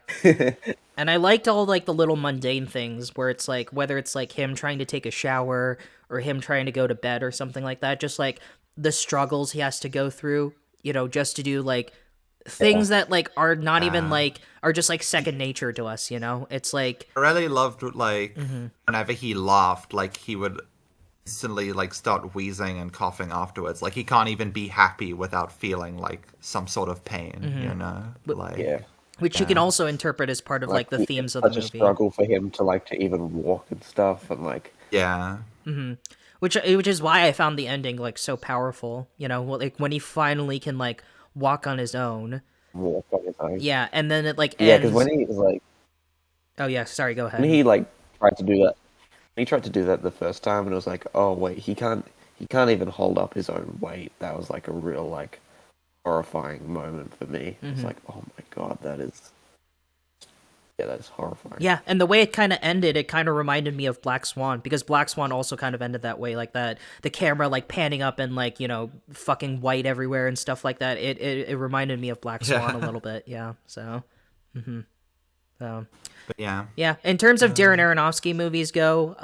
And I liked all like the little mundane things where it's like whether it's like him trying to take a shower or him trying to go to bed or something like that, just like the struggles he has to go through, you know, just to do like things that like are not even like are just like second nature to us, you know. It's like I really loved like whenever he laughed, like he would instantly like start wheezing and coughing afterwards. Like he can't even be happy without feeling like some sort of pain, you know? Like Yeah. which you can also interpret as part of like the themes of the movie. movie. Such a struggle for him to like to even walk and stuff, and like yeah. Which is why I found the ending like so powerful, you know, like when he finally can like walk on his own. walk on his own. Yeah, and then it like Yeah, ends. because when he was like, Oh yeah, sorry, go ahead. when he like tried to do that, he tried to do that the first time, and it was like, oh wait, he can't even hold up his own weight. That was like a real like horrifying moment for me. It's like, oh my god, that is horrifying. Yeah, and the way it kind of ended, it kind of reminded me of Black Swan, because Black Swan also kind of ended that way, like that, the camera like panning up and like, you know, fucking white everywhere and stuff like that. It reminded me of Black Swan a little bit, yeah. So, so But yeah. yeah. In terms of Darren Aronofsky movies go,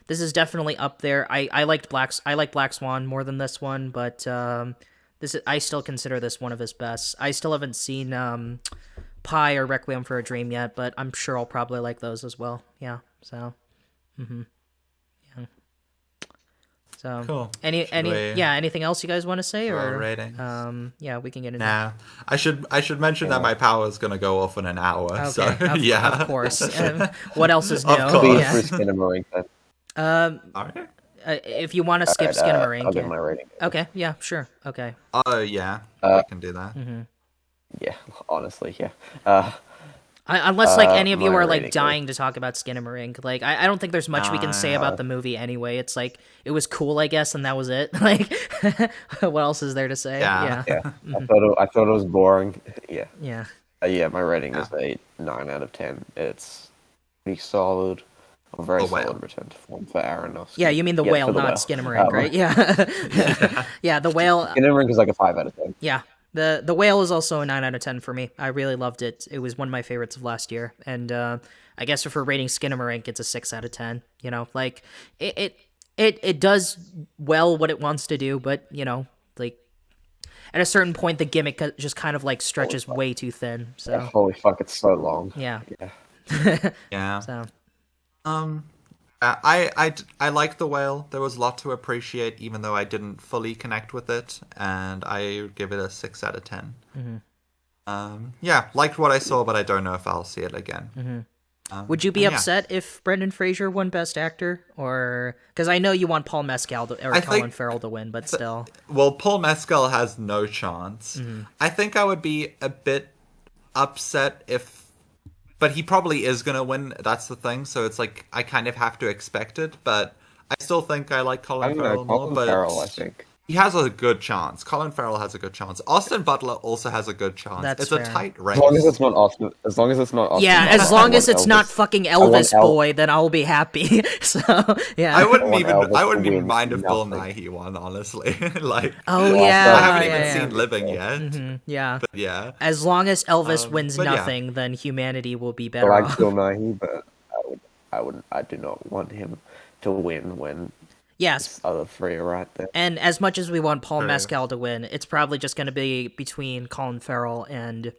this is definitely up there. I like Black Swan more than this one, but I still consider this one of his best. I still haven't seen Pi or Requiem for a Dream yet, but I'm sure I'll probably like those as well. Yeah. So, yeah. So, Cool. anything else you guys want to say, or ratings? yeah, we can get into. Nah, I should mention that my power is gonna go off in an hour. Okay, So of course. What else is new? Of course. Be Yeah. through Skinamarink then. All right. If you want to skip Skinamarink, I'll get my rating. okay, yeah, sure, okay. Oh yeah, I can do that. Yeah, honestly, yeah. Unless like any of you my are like rating dying to talk about Skinamarink, like I don't think there's much we can say about the movie anyway. It's like it was cool, I guess, and that was it. Like, what else is there to say? Yeah. Yeah, I thought it was boring. Yeah, Yeah. yeah. My rating is a 9 out of 10. It's pretty solid. A very solid return to form for Aronofsky. Yeah, you mean the whale, for the not whale. Skinamarink, right? Yeah. Yeah, the whale. Skinamarink is like a 5 out of 10. Yeah. The Whale is also a 9 out of 10 for me. I really loved it. It was one of my favorites of last year. And I guess if we're rating Skinamarink, it's a 6 out of 10. You know, like it does well what it wants to do, but you know, like at a certain point, the gimmick just kind of like stretches way too thin. So holy fuck, it's so long. yeah. Yeah. So I liked The Whale. There was a lot to appreciate, even though I didn't fully connect with it, and I give it a 6 out of 10. Yeah, liked what I saw, but I don't know if I'll see it again. would you be upset if Brendan Fraser won Best Actor, or because I know you want Paul Mescal or Colin Farrell to win, but still. Well, Paul Mescal has no chance. I think I would be a bit upset if, but he probably is gonna win. That's the thing. So it's like I kind of have to expect it, but I still think I like Colin Farrell more. Colin But Farrell, I think. he has a good chance. Colin Farrell has a good chance. Austin Butler also has a good chance. That's it's fair. a tight race. As long as it's not Austin. As long as it's not Austin. Yeah, Butler, as long I as want it's not Elvis. fucking I want Elvis Boy, then I'll be happy. So yeah. I wouldn't want Elvis I to wouldn't even win mind if Bill nothing. Nighy won, honestly. Like, Oh Well, yeah, I haven't even yeah, seen Living yet. yeah. But yeah. As long as Elvis wins but yeah. nothing, then humanity will be I better like off. Bill Nighy, but I do not want him to win when Yes, the other three are right there. and as much as we want Paul True. Mescal to win, it's probably just going to be between Colin Farrell and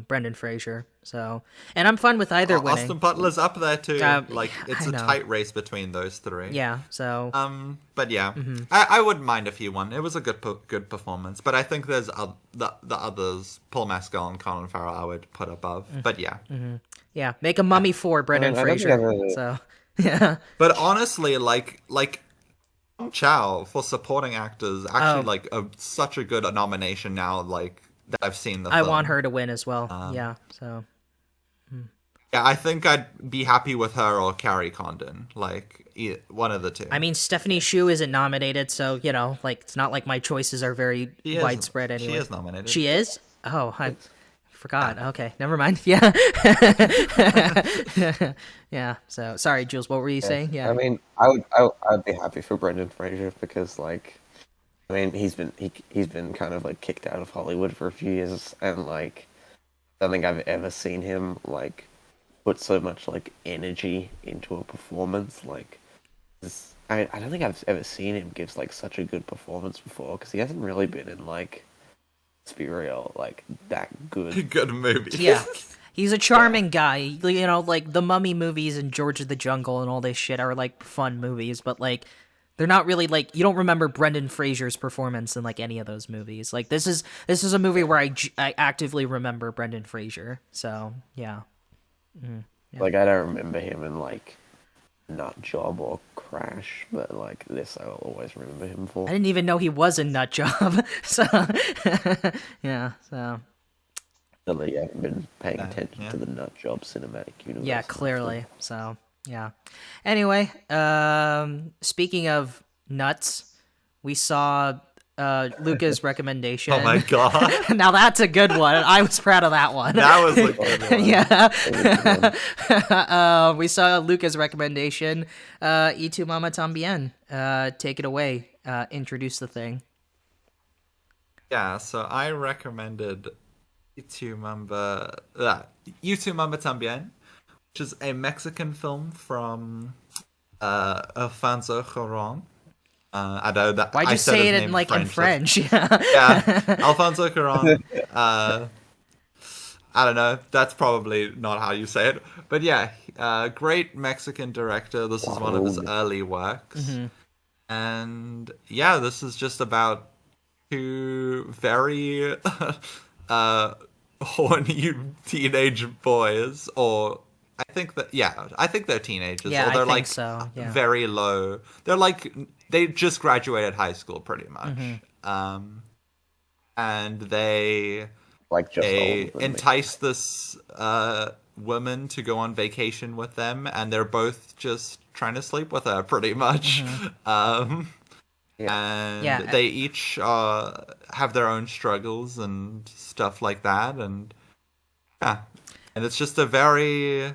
Brendan Fraser. So, and I'm fine with either winning. Austin Butler's up there too. Like, it's I a know. tight race between those three. Yeah. So But yeah, I wouldn't mind if he won. It was a good performance. But I think there's the others, Paul Mescal and Colin Farrell, I would put above. But yeah. yeah, make a Mummy for Brendan I don't think Fraser. I've ever- So yeah. But honestly, like Chow for supporting actors, actually such a good nomination now. Like that I've seen the. I film. want her to win as well. Yeah. So Yeah, I think I'd be happy with her or Carrie Condon, like one of the two. I mean, Stephanie Hsu isn't nominated, so you know, like it's not like my choices are very She is- widespread anyway. She is nominated. She is? Oh, I forgot. Okay, never mind. Yeah. Yeah. So sorry, Jules. What were you saying? Yeah. I mean, I'd be happy for Brendan Fraser because, like, I mean, he's been kind of like kicked out of Hollywood for a few years, and like, I don't think I've ever seen him like put so much like energy into a performance. Like, I don't think I've ever seen him give like such a good performance before because he hasn't really been in like, let's be real, like that good. Good movie. Yeah. He's a charming guy. You know, like the Mummy movies and George of the Jungle and all this shit are like fun movies, but like they're not really like you don't remember Brendan Fraser's performance in like any of those movies. Like this is a movie where I actively remember Brendan Fraser. So yeah. Like, I don't remember him in like Nut Job or Crash, but like this I'll always remember him for. I didn't even know he was in Nut Job. So yeah. So Clearly, you haven't been paying attention yeah. to the Nut Job cinematic universe. yeah, clearly. So yeah. Anyway, speaking of nuts, we saw Luca's recommendation. Oh my god, Now that's a good one. I was proud of that one. that was a good one. Yeah. We saw Luca's recommendation. Tu Mamá También. Take it away. Introduce the thing. Yeah, so I recommended Tu Mamá También, which is a Mexican film from Alfonso Cuarón. I know that. Why'd I you said say his it name in like in French? Yeah, Alfonso Cuarón. I don't know. That's probably not how you say it, but yeah, great Mexican director. This is one of his early works, and yeah, this is just about two very horny teenage boys, or I think they're teenagers. Yeah, or I they're think like so, yeah. very low. They're like they just graduated high school, pretty much, and they like just they older than me. entice this woman to go on vacation with them, and they're both just trying to sleep with her, pretty much. And Yeah. they each have their own struggles and stuff like that, and yeah, and it's just a very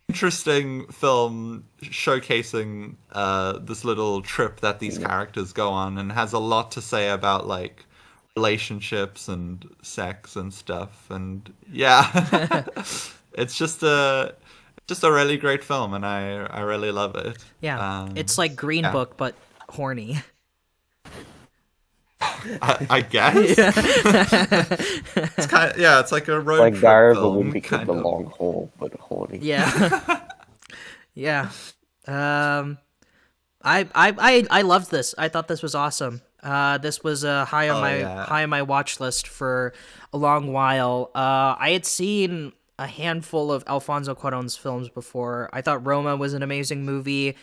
interesting film showcasing this little trip that these characters go on, and has a lot to say about like relationships and sex and stuff, and yeah, it's just a really great film, and I really love it. Yeah, it's like Green Book but horny. I guess. It's kind of, it's like a road like trip Diary of a film, Wimpy Kid, the long haul, but horny. Yeah. Yeah. I loved this. I thought this was awesome. This was high on my watch list for a long while. I had seen a handful of Alfonso Cuarón's films before. I thought Roma was an amazing movie.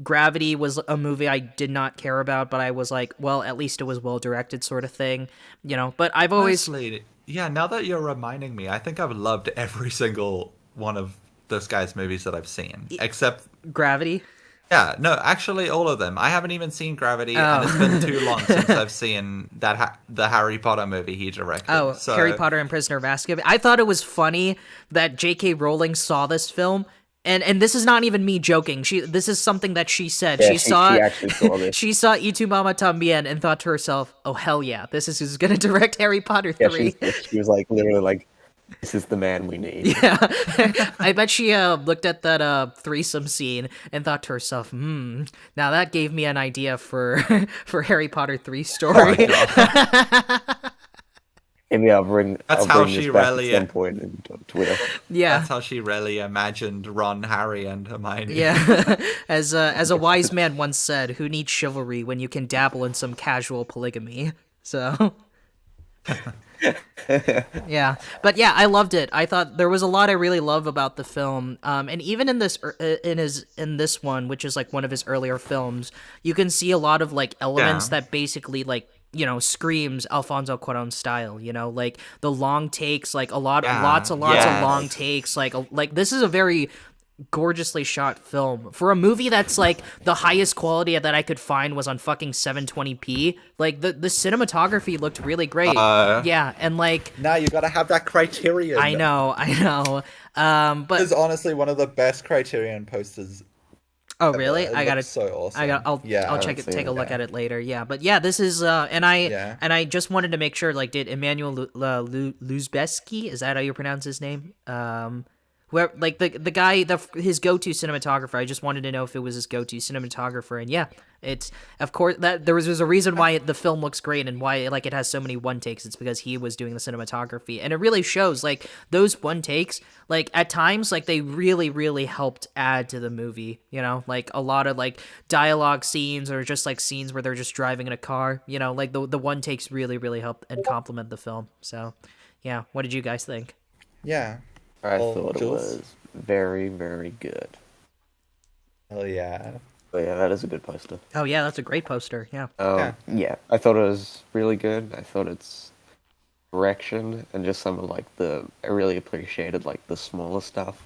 Gravity was a movie I did not care about, but I was like, well, at least it was well directed, sort of thing, you know. But I've always, honestly, now that you're reminding me, I think I've loved every single one of this guy's movies that I've seen, except Gravity. Yeah, no, actually, all of them. I haven't even seen Gravity, and it's been too long since I've seen the Harry Potter movie he directed. Oh, so... Harry Potter and Prisoner of Azkaban. I thought it was funny that J.K. Rowling saw this film, and this is not even me joking. This is something that she said. Yeah, she saw actually saw this. She saw Tu Mamá También and thought to herself, "Oh hell yeah, this is who's gonna direct Harry Potter 3." Yeah, she was like literally like, "This is the man we need." Yeah, I bet she looked at that threesome scene and thought to herself, now that gave me an idea for Harry Potter 3 story." Oh, maybe I'll bring. That's how she really at some point on Twitter. Yeah, that's how she really imagined Ron, Harry, and Hermione. Yeah, as a wise man once said, "Who needs chivalry when you can dabble in some casual polygamy?" So. Yeah, but yeah, I loved it. I thought there was a lot I really love about the film, and even in this one, which is like one of his earlier films, you can see a lot of like elements that basically like, you know, screams Alfonso Cuarón style. You know, like the long takes, like lots of long takes. Like this is a very gorgeously shot film for a movie that's like the highest quality that I could find was on fucking 720p. Like the cinematography looked really great. Yeah, and like now you gotta have that Criterion. I know. But it's honestly one of the best Criterion posters. Oh really? I got it. So awesome. I'll check it. Take a look at it later. Yeah, but yeah, this is and I just wanted to make sure. Like, did Emmanuel Luzbeski? Is that how you pronounce his name? Where like the guy, his go-to cinematographer. I just wanted to know if it was his go-to cinematographer, and yeah, it's of course that there's a reason why the film looks great and why like it has so many one takes. It's because he was doing the cinematography, and it really shows. Like those one takes, like at times, like they really helped add to the movie. You know, like a lot of like dialogue scenes or just like scenes where they're just driving in a car. You know, like the one takes really help and complement the film. So, yeah, what did you guys think? Yeah. I thought it was very, very good. Oh yeah. Oh yeah, that is a good poster. Oh yeah, that's a great poster. Yeah. Yeah, I thought it was really good. I thought its direction and just some of like I really appreciated like the smaller stuff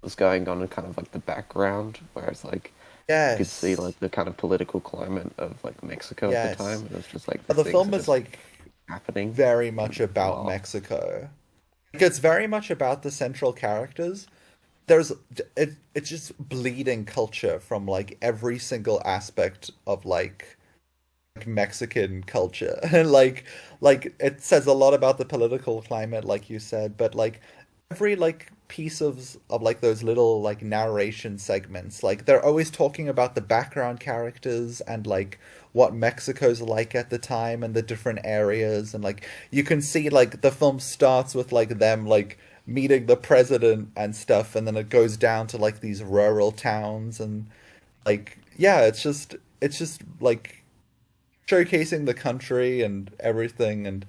that was going on in kind of like the background, where it's like you could see like the kind of political climate of like Mexico at the time. And it was just like the film is like happening very much about Mexico. It's very much about the central characters. It's just bleeding culture from like every single aspect of like Mexican culture. And like it says a lot about the political climate, like you said, but like every like piece of like those little like narration segments, like they're always talking about the background characters and like what Mexico's like at the time and the different areas, and like you can see like the film starts with like them like meeting the president and stuff, and then it goes down to like these rural towns, and like it's just like showcasing the country and everything and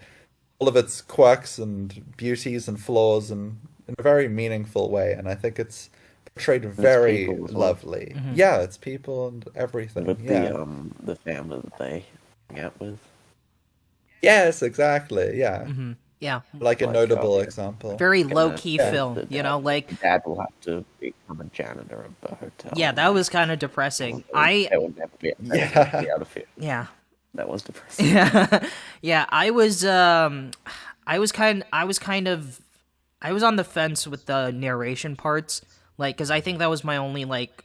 all of its quirks and beauties and flaws, and in a very meaningful way. And I think it's portrayed very lovely. Mm-hmm. Yeah, it's people and everything. With the family that they hang out with. Yes, exactly. Yeah. Mm-hmm. Yeah. Like a notable example. Very low-key film, you know, like... The dad will have to become a janitor of the hotel. Yeah, that was kind of depressing. That would never be out of it. Yeah. That was depressing. Yeah, I was on the fence with the narration parts, like, because I think that was my only, like,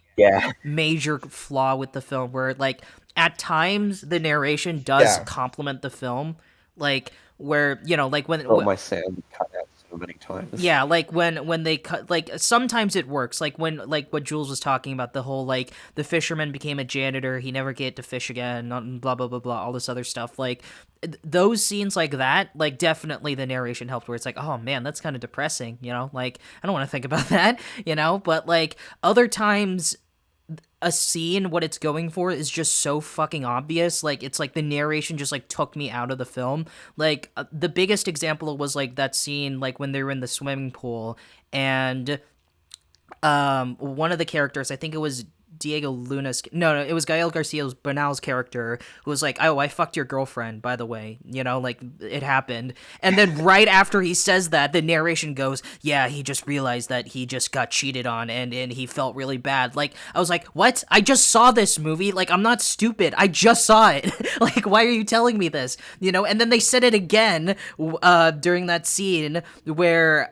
major flaw with the film, where, like, at times the narration does complement the film, like where like when my sound cut out so many times. Yeah, like when they cut, like sometimes it works, like when, like what Jules was talking about, the whole like the fisherman became a janitor, he never get to fish again, blah blah blah blah, all this other stuff, like those scenes like that, like definitely the narration helped, where it's like, oh man, that's kind of depressing, like I don't want to think about that, but like other times a scene, what it's going for is just so fucking obvious. Like it's like the narration just like took me out of the film. Like the biggest example was like that scene like when they were in the swimming pool, and one of the characters, I think it was Diego Luna's, no, it was Gael Garcia Bernal's character, who was like, oh, I fucked your girlfriend, by the way, like it happened. And then right after he says that, the narration goes, yeah, he just realized that he just got cheated on, and he felt really bad. Like, I was like, what? I just saw this movie. Like, I'm not stupid. I just saw it. Like, why are you telling me this? And then they said it again during that scene where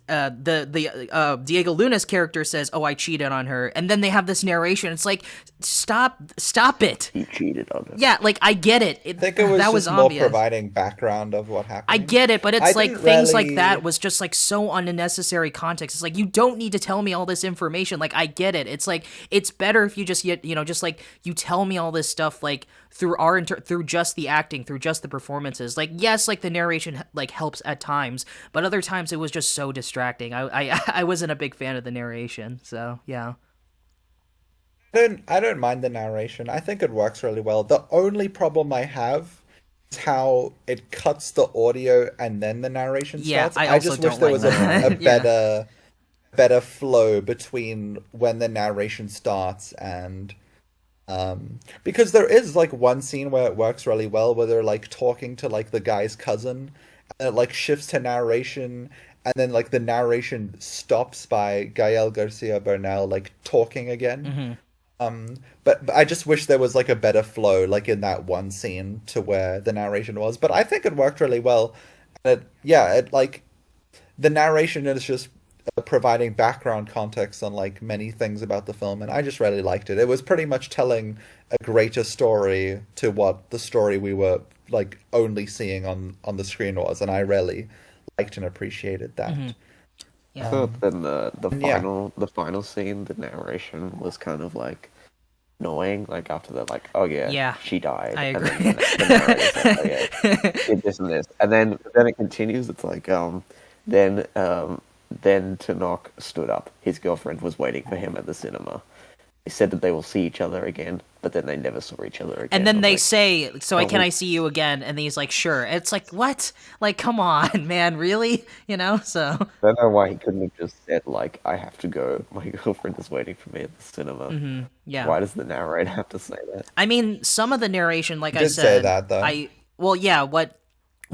the Diego Luna's character says, oh, I cheated on her, and then they have this narration. It's like, stop it. He cheated on her. Yeah, like I get it. I think it was that was more obvious. Providing background of what happened. I get it, but it's like things like that was just like so unnecessary context. It's like, you don't need to tell me all this information. Like, I get it. It's like, it's better if you just just like you tell me all this stuff like through through just the acting, through just the performances. Like, yes, like the narration like helps at times, but other times it was just so distracting. I wasn't a big fan of the narration, so yeah. I don't mind the narration. I think it works really well. The only problem I have is how it cuts the audio and then the narration starts. I just wish there was a better flow between when the narration starts and because there is like one scene where it works really well, where they're like talking to like the guy's cousin, and it like shifts to narration, and then like the narration stops by Gael Garcia Bernal like talking again. Mm-hmm. But I just wish there was like a better flow, like in that one scene, to where the narration was. But I think it worked really well. It like the narration is just providing background context on like many things about the film, and I just really liked it. It was pretty much telling a greater story to what the story we were like only seeing on the screen was, and I really liked and appreciated that. Mm-hmm. Yeah. I thought then the final scene, the narration was kind of like annoying. Like after that, like, oh yeah, she died. I agree. And then the narrator's like, oh yeah, did this and this, and then it continues. It's like then Tanok stood up. His girlfriend was waiting for him at the cinema. They said that they will see each other again, but then they never saw each other again. And then they say, so can I see you again? And he's like, sure. It's like, what? Like, come on, man, really? So... I don't know why he couldn't have just said, like, I have to go. My girlfriend is waiting for me at the cinema. Mm-hmm. Yeah. Why does the narrator have to say that? I mean, some of the narration, like I said... say that, though. Well, yeah, what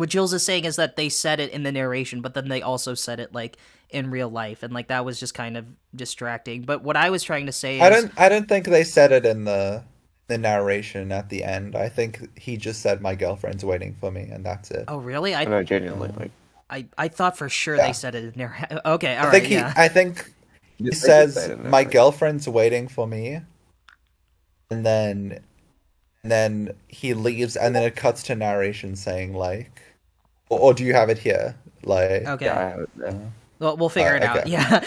Jules is saying is that they said it in the narration, but then they also said it, like, in real life, and like that was just kind of distracting. But what I was trying to say is, I don't think they said it in the narration at the end. I think he just said, my girlfriend's waiting for me, and that's it. Oh really? I know, genuinely, like I thought for sure they said it in there. Okay, all right. I think he says, my girlfriend's waiting for me, and then he leaves, and then it cuts to narration saying like, or do you have it here? Like, okay. Yeah, I have it there. Well, we'll figure it out. Okay. Yeah.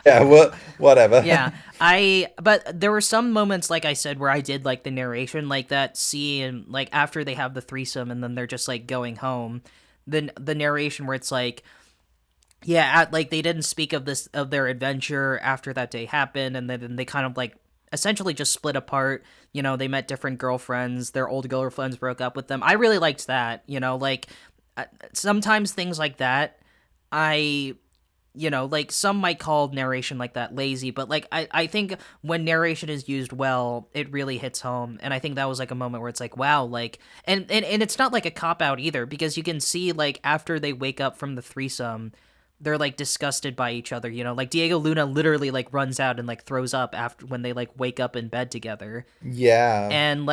Yeah. Well, whatever. Yeah. But there were some moments, like I said, where I did like the narration, like that scene, like after they have the threesome and then they're just like going home. Then the narration where it's like, like they didn't speak of their adventure after that day happened, and then they kind of like essentially just split apart. They met different girlfriends. Their old girlfriends broke up with them. I really liked that. Like sometimes things like that. Like some might call narration like that lazy, but like I think when narration is used well, it really hits home. And I think that was like a moment where it's like, wow, like, and it's not like a cop out either, because you can see like after they wake up from the threesome, they're like disgusted by each other, you know, like Diego Luna literally like runs out and like throws up after when they like wake up in bed together. Yeah. And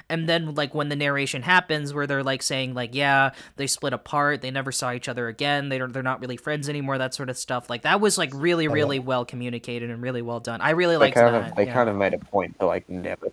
then like when the narration happens where they're like saying like, yeah, they split apart, they never saw each other again, they're not really friends anymore, that sort of stuff, like that was like really well communicated and really well done. I really liked that. They kind of made a point to like never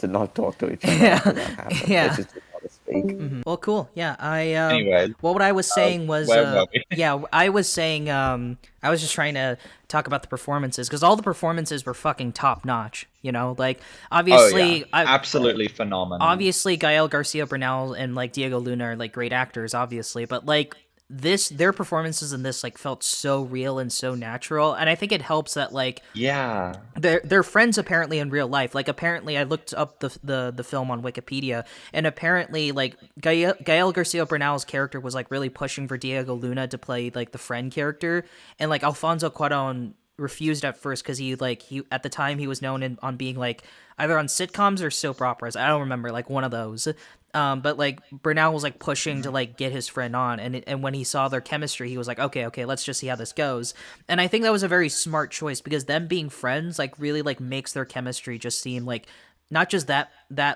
not talk to each other after that happened. Yeah. They just didn't want to speak. Well, cool. Yeah, Anyway, what I was saying was, where were we? yeah, I was saying, I was just trying to talk about the performances because all the performances were fucking top notch. You know, like obviously, absolutely phenomenal. Obviously, Gael Garcia Bernal and like Diego Luna are like great actors, obviously, but like their performances in this like felt so real and so natural, and I think it helps that like they're friends apparently in real life. Like apparently I looked up the film on Wikipedia, and apparently like Gael Garcia Bernal's character was like really pushing for Diego Luna to play like the friend character, and like Alfonso Cuarón refused at first because he at the time he was known on being like either on sitcoms or soap operas. I don't remember, like one of those. But like Bernal was like pushing to like get his friend on, and when he saw their chemistry, he was like, okay, let's just see how this goes. And I think that was a very smart choice because them being friends like really like makes their chemistry just seem like not just that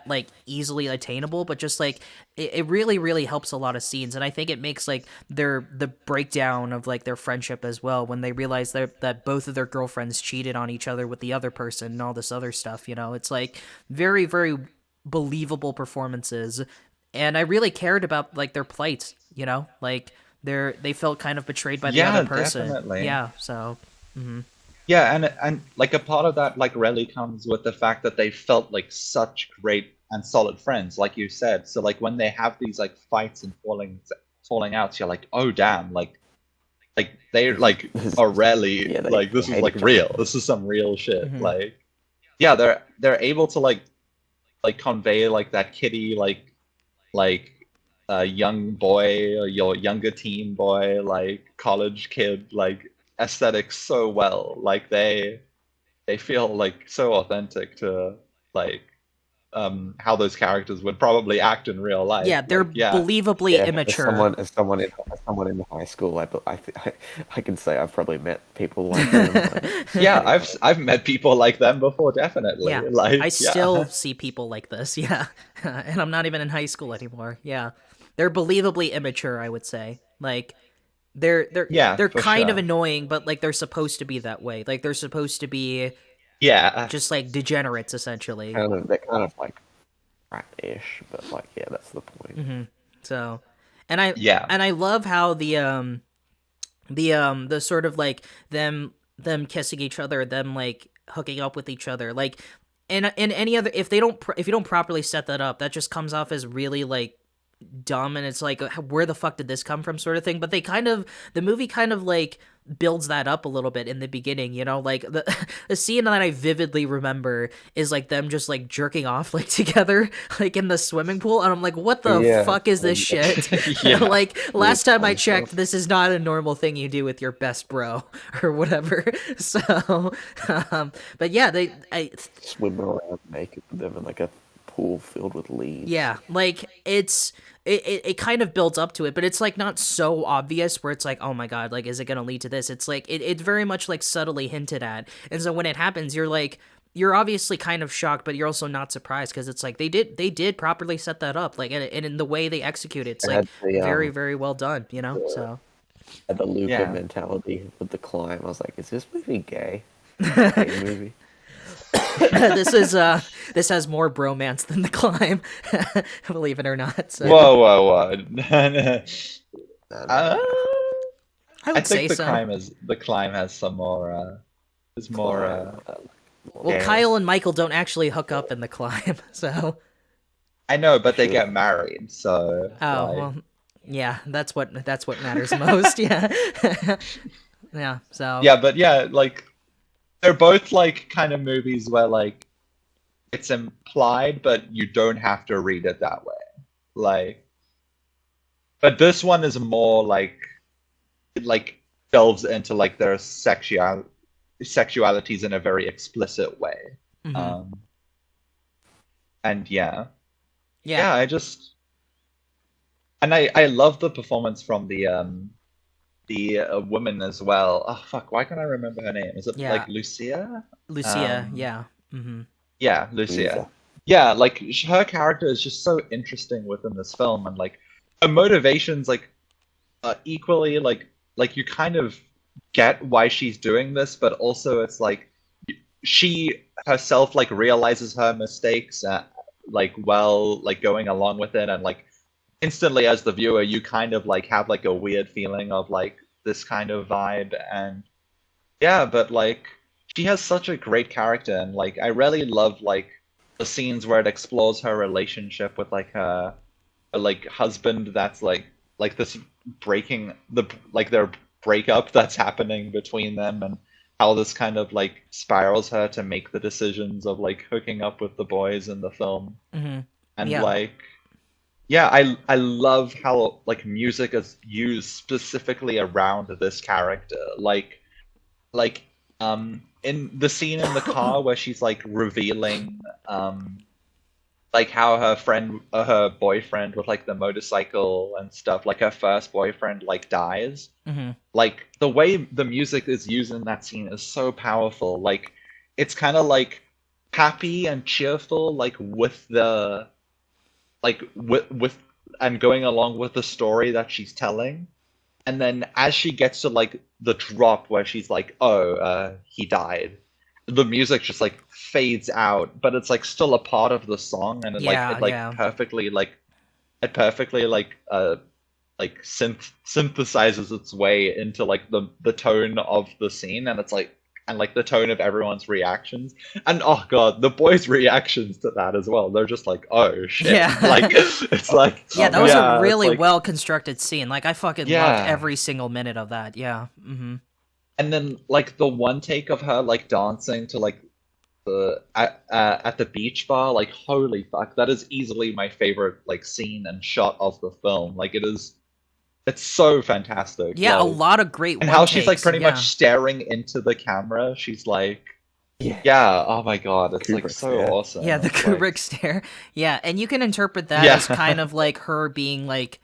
like easily attainable, but just like it really helps a lot of scenes. And I think it makes like the breakdown of like their friendship as well when they realize that both of their girlfriends cheated on each other with the other person and all this other stuff. You know, it's like very believable performances, and I really cared about like their plight, you know, like they felt kind of betrayed by the other person. Definitely. Yeah, so yeah, and like a part of that like really comes with the fact that they felt like such great and solid friends, like you said. So like when they have these like fights and falling outs, you're like, oh damn, like they like are really like this is like real. This is some real shit. Mhm. Like yeah, they're able to like convey like that kiddie young boy or your younger teen boy, like college kid, like aesthetics so well. Like they feel like so authentic to like how those characters would probably act in real life. Yeah, they're believably immature. As someone in high school, I can say I've probably met people like them. Yeah, I've met people like them before, definitely. Yeah, like I still see people like this. Yeah, and I'm not even in high school anymore. Yeah, they're believably immature, I would say. Like they're kind of annoying, but like they're supposed to be that way. Like they're supposed to be just like degenerates essentially. They're kind of like rat-ish, but like that's the point. Mm-hmm. So, and I love how the sort of like them kissing each other, them like hooking up with each other, like in any other if you don't properly set that up, that just comes off as really like dumb, and it's like where the fuck did this come from sort of thing. But the movie kind of like builds that up a little bit in the beginning, you know, like the scene that I vividly remember is like them just like jerking off like together like in the swimming pool, and I'm like, what the fuck is this shit? Like last time I checked, this is not a normal thing you do with your best bro or whatever. So but yeah, I swim around naked with them in like a pool filled with leaves. Yeah, like it kind of builds up to it, but it's like not so obvious where it's like, oh my god, like is it gonna lead to this? It's like it's very much like subtly hinted at, and so when it happens, you're obviously kind of shocked, but you're also not surprised because it's like they did properly set that up, like and in the way they execute it, it's like very well done, you know. So the Luca mentality with the climb, I was like, is this movie gay? Gay movie. This has more bromance than The Climb, believe it or not. So. Whoa! I think The Climb has some more. Is more. Well, Kyle and Michael don't actually hook up in The Climb, so. I know, but they get married, so. Oh well, yeah, that's what matters most. Yeah, yeah. So. Yeah, but yeah, like. They're both like kind of movies where like it's implied, but you don't have to read it that way. Like, but this one is more like it like delves into like their sexualities in a very explicit way. Mm-hmm. And I love the performance from the the woman as well. Oh fuck, why can't I remember her name? Is it Yeah. like Lucia? Lucia, yeah. Mm-hmm. Yeah, Lucia. Lisa. Yeah, like her character is just so interesting within this film, and like her motivations, like equally, like you kind of get why she's doing this, but also it's like she herself like realizes her mistakes, like while like going along with it, and like instantly as the viewer, you kind of like have like a weird feeling of like this kind of vibe, and yeah, but like she has such a great character, and like I really love like the scenes where it explores her relationship with like her like husband that's like this breaking the like their breakup that's happening between them, and how this kind of like spirals her to make the decisions of like hooking up with the boys in the film. Mm-hmm. And Yeah. like yeah, I love how like music is used specifically around this character. Like in the scene in the car where she's like revealing like how her boyfriend with like the motorcycle and stuff, like her first boyfriend like dies. Mm-hmm. Like the way the music is used in that scene is so powerful. Like it's kind of like happy and cheerful, like with the like with and going along with the story that she's telling. And then as she gets to like the drop where she's like, "Oh, he died," the music just like fades out, but it's like still a part of the song, and Yeah, it like yeah. perfectly like synthesizes its way into like the tone of the scene, and it's like and like the tone of everyone's reactions, and oh god, the boys' reactions to that as well. They're just like, "Oh shit!" Yeah. Like it's like Yeah, that was yeah, a it's really like- well constructed scene. Like I fucking loved Yeah. every single minute of that. Yeah. Mm-hmm. And then like the one take of her like dancing to like the at the beach bar, like holy fuck, that is easily my favorite like scene and shot of the film. Like it's so fantastic. Yeah, a like, lot of great and one how she's like takes, pretty yeah. much staring into the camera. She's like, Yeah. yeah, oh my god, it's like Kubrick so stare. awesome. Yeah, the It's like- Kubrick stare. Yeah, and you can interpret that Yeah. as kind of like her being like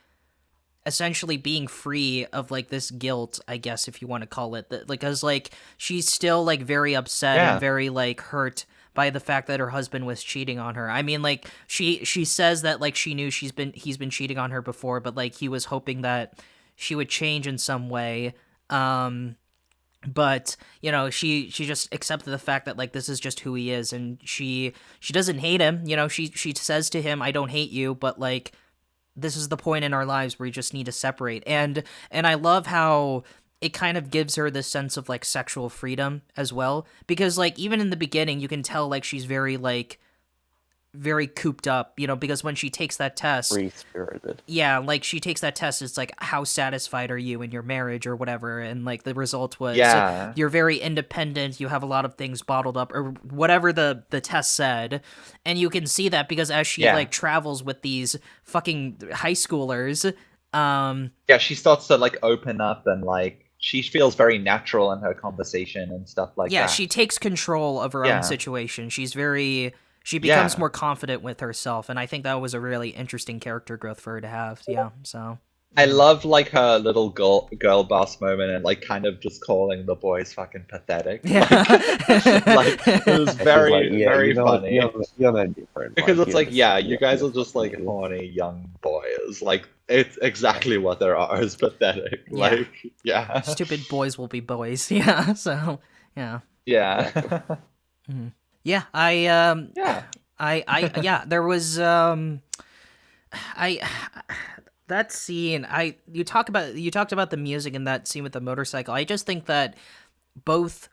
essentially being free of like this guilt, I guess if you want to call it that, because like she's still like very upset Yeah. and very like hurt by the fact that her husband was cheating on her. I mean, like she says that like she knew he's been cheating on her before, but like he was hoping that she would change in some way. But you know, she just accepted the fact that like this is just who he is, and she doesn't hate him. You know, she says to him, "I don't hate you," but like this is the point in our lives where we just need to separate. And I love how it kind of gives her this sense of like sexual freedom as well, because like even in the beginning you can tell like she's very cooped up, you know, because when she takes that test, Free-spirited. yeah, like she takes that test, it's like, how satisfied are you in your marriage or whatever, and like the result was Yeah. you're very independent, you have a lot of things bottled up, or whatever the test said. And you can see that because as she Yeah. like travels with these fucking high schoolers, Yeah, she starts to like open up, and like she feels very natural in her conversation and stuff like yeah, that. she takes control of her Yeah. own situation. She becomes Yeah. more confident with herself, and I think that was a really interesting character growth for her to have. Yeah, so I love like her little girl boss moment, and like kind of just calling the boys fucking pathetic. yeah. Like it was very Like, yeah, very you're funny. You're no different. Because it's like, you're yeah, just- you guys are just like horny young boys. Like it's exactly what there are is pathetic. Yeah. Like yeah. Stupid boys will be boys. Yeah, so yeah. Yeah. Yeah, Yeah. yeah, there was I that scene, you talked about the music in that scene with the motorcycle. I just think that both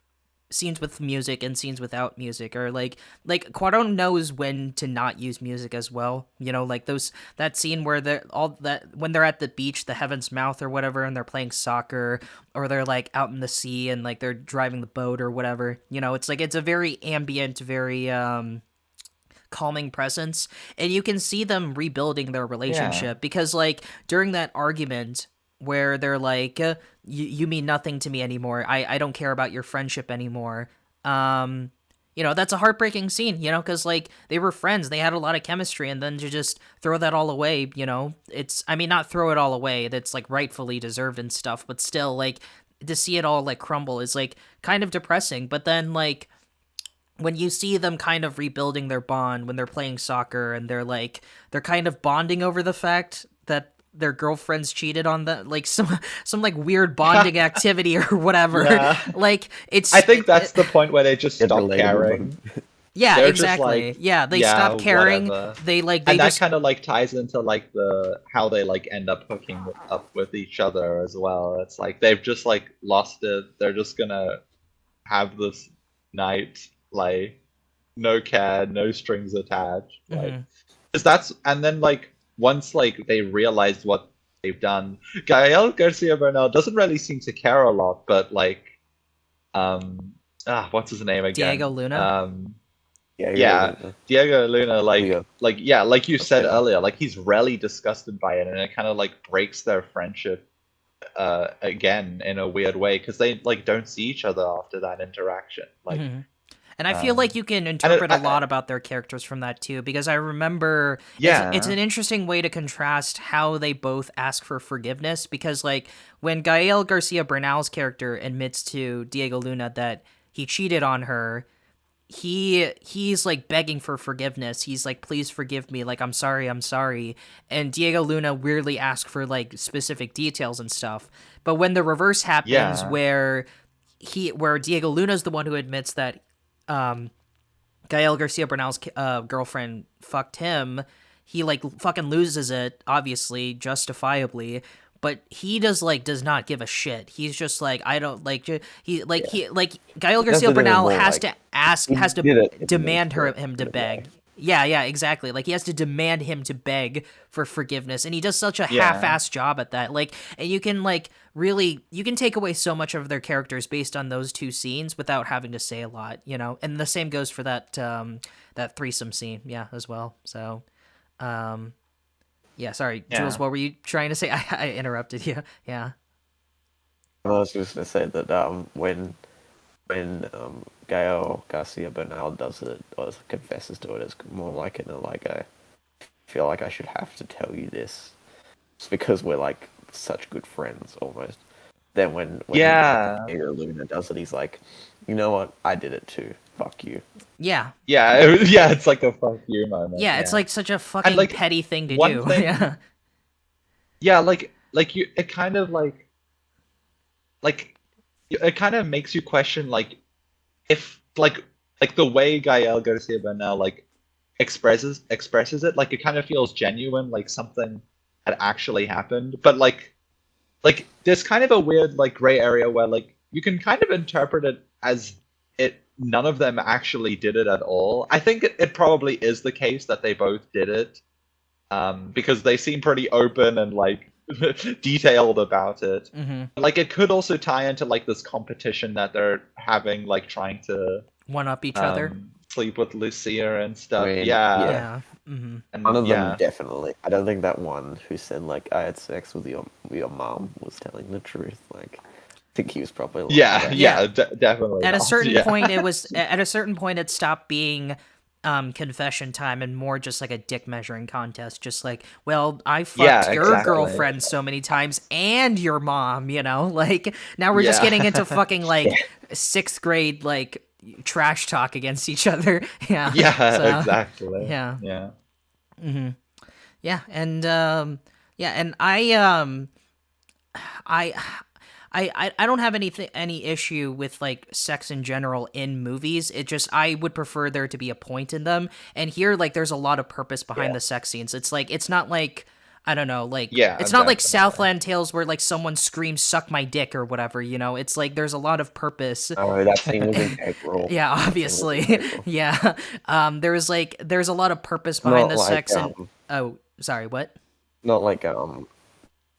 scenes with music and scenes without music are like Cuarón knows when to not use music as well. You know, like that scene where when they're at the beach, the Heaven's Mouth or whatever, and they're playing soccer, or they're like out in the sea and like they're driving the boat or whatever. You know, it's like it's a very ambient, very calming presence, and you can see them rebuilding their relationship because like during that argument where they're like, you mean nothing to me anymore. I don't care about your friendship anymore. that's a heartbreaking scene, because like they were friends, they had a lot of chemistry, and then to just throw that all away, it's, I mean, not throw it all away, that's like rightfully deserved and stuff, but still, like, to see it all like crumble is like kind of depressing. But then like when you see them kind of rebuilding their bond when they're playing soccer, and they're kind of bonding over the fact that their girlfriends cheated on them, like some like weird bonding activity or whatever. Yeah. Like it's, I think that's the point where they just stop caring. Yeah, They're exactly. just like, yeah, they stop caring. whatever. They And that just kind of like ties into like how they like end up hooking up with each other as well. It's like they've just like lost it. They're just gonna have this night, like no care, no strings attached. Like, 'cause that's, and then like once like they realize what they've done, Gael Garcia Bernal doesn't really seem to care a lot, but like what's his name again? Diego Luna. Diego Luna, like you said earlier, like he's really disgusted by it, and it kind of like breaks their friendship again in a weird way, because they like don't see each other after that interaction. Like, and I feel like you can interpret a lot about their characters from that too, because I remember it's an interesting way to contrast how they both ask for forgiveness, because like when Gael Garcia Bernal's character admits to Diego Luna that he cheated on her, he's like begging for forgiveness. He's like, please forgive me, like I'm sorry. And Diego Luna weirdly asks for like specific details and stuff. But when the reverse happens, where Diego Luna's the one who admits that Gael Garcia Bernal's girlfriend fucked him, he like fucking loses it, obviously, justifiably. But he does not give a shit. He's just like, I don't like, Gael Garcia Bernal has to demand him to beg. Yeah, exactly. Like he has to demand him to beg for forgiveness, and he does such a half-assed job at that. Like, and you can you can take away so much of their characters based on those two scenes without having to say a lot, And the same goes for that that threesome scene, as well. So, yeah, sorry, Jules, what were you trying to say? I interrupted you. Yeah. I was just going to say that when Gael Garcia Bernal does it, or confesses to it, it's more like I feel like I should have to tell you this. It's because we're like such good friends almost. Then when Diego Luna does it, he's like, you know what? I did it too. Fuck you. Yeah. It's like a fuck you moment. Yeah, it's like such a fucking petty thing to do. It kind of it kind of makes you question like if like the way Gael Garcia Bernal like expresses it, like it kind of feels genuine, like something had actually happened, but like there's kind of a weird like gray area where like you can kind of interpret it as none of them actually did it at all. I think it probably is the case that they both did it, because they seem pretty open and like detailed about it. Like it could also tie into like this competition that they're having, like trying to one up each other, sleep with Lucia and stuff. I mean, And one of them definitely. I don't think that one who said like I had sex with your mom was telling the truth. Like I think he was probably definitely. At a certain point, it stopped being confession time and more just like a dick measuring contest. Just like, well, I fucked your girlfriend so many times and your mom. Like now we're just getting into fucking like 6th grade like trash talk against each other. Exactly. And I don't have any issue with like sex in general in movies. It just, I would prefer there to be a point in them. And here, like, there's a lot of purpose behind the sex scenes. It's like, it's not like, I don't know, like, it's not like Southland Tales where like someone screams "suck my dick" or whatever. It's like there's a lot of purpose. Oh, that scene was integral. Yeah, obviously. There's a lot of purpose behind the sex. Oh, sorry, what? Not like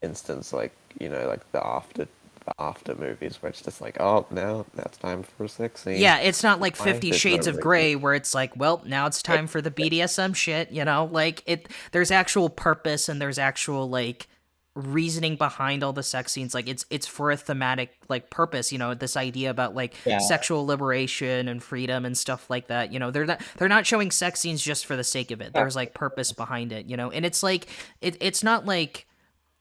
instance like like the after movies where it's just like, oh, now it's time for a sex scene. Yeah, it's not like 50 Shades of Grey where it's like, well, now it's time for the BDSM shit, like there's actual purpose and there's actual like reasoning behind all the sex scenes. Like it's for a thematic like purpose, you know, this idea about like sexual liberation and freedom and stuff like that. You know, they're not showing sex scenes just for the sake of it. There's like purpose behind it, you know. And it's like it's not like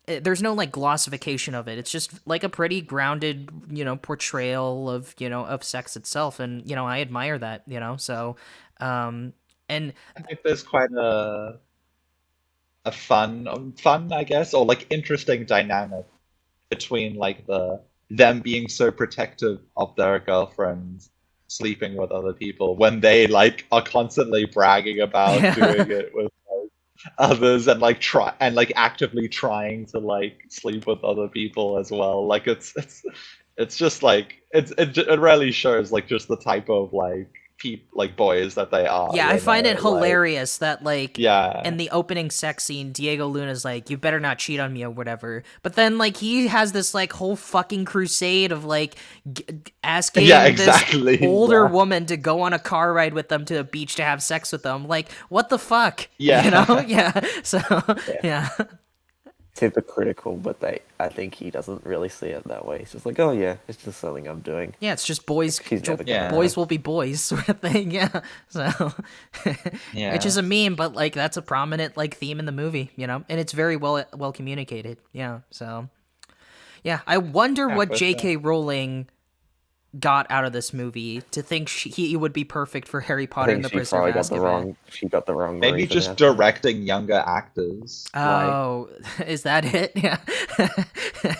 there's no like glossification of it. It's just like a pretty grounded, you know, portrayal of, you know, of sex itself. And, you know, I admire that, you know. So and I think there's quite a fun, I guess, or like interesting dynamic between like them being so protective of their girlfriends sleeping with other people when they like are constantly bragging about doing it with like, others and like actively trying to like sleep with other people as well. Like it's just like it really shows like just the type of like like boys that they are. Yeah, I find it hilarious like, that like in the opening sex scene, Diego Luna's like, "You better not cheat on me" or whatever. But then like he has this like whole fucking crusade of like asking this older woman to go on a car ride with them to the beach to have sex with them. Like, what the fuck? Yeah, you know? Yeah. So yeah. It's hypocritical, but I think he doesn't really see it that way. He's just like, oh yeah, it's just something I'm doing. Yeah, it's just boys. Boys will be boys, sort of thing. Yeah. So, which is a meme, but like that's a prominent like theme in the movie, you know, and it's very well communicated. Yeah. So, yeah, I wonder what J.K. Rowling got out of this movie to think he would be perfect for Harry Potter and the Prisoner of Azkaban. She got the wrong. Maybe just directing younger actors. Oh, is that it? Yeah.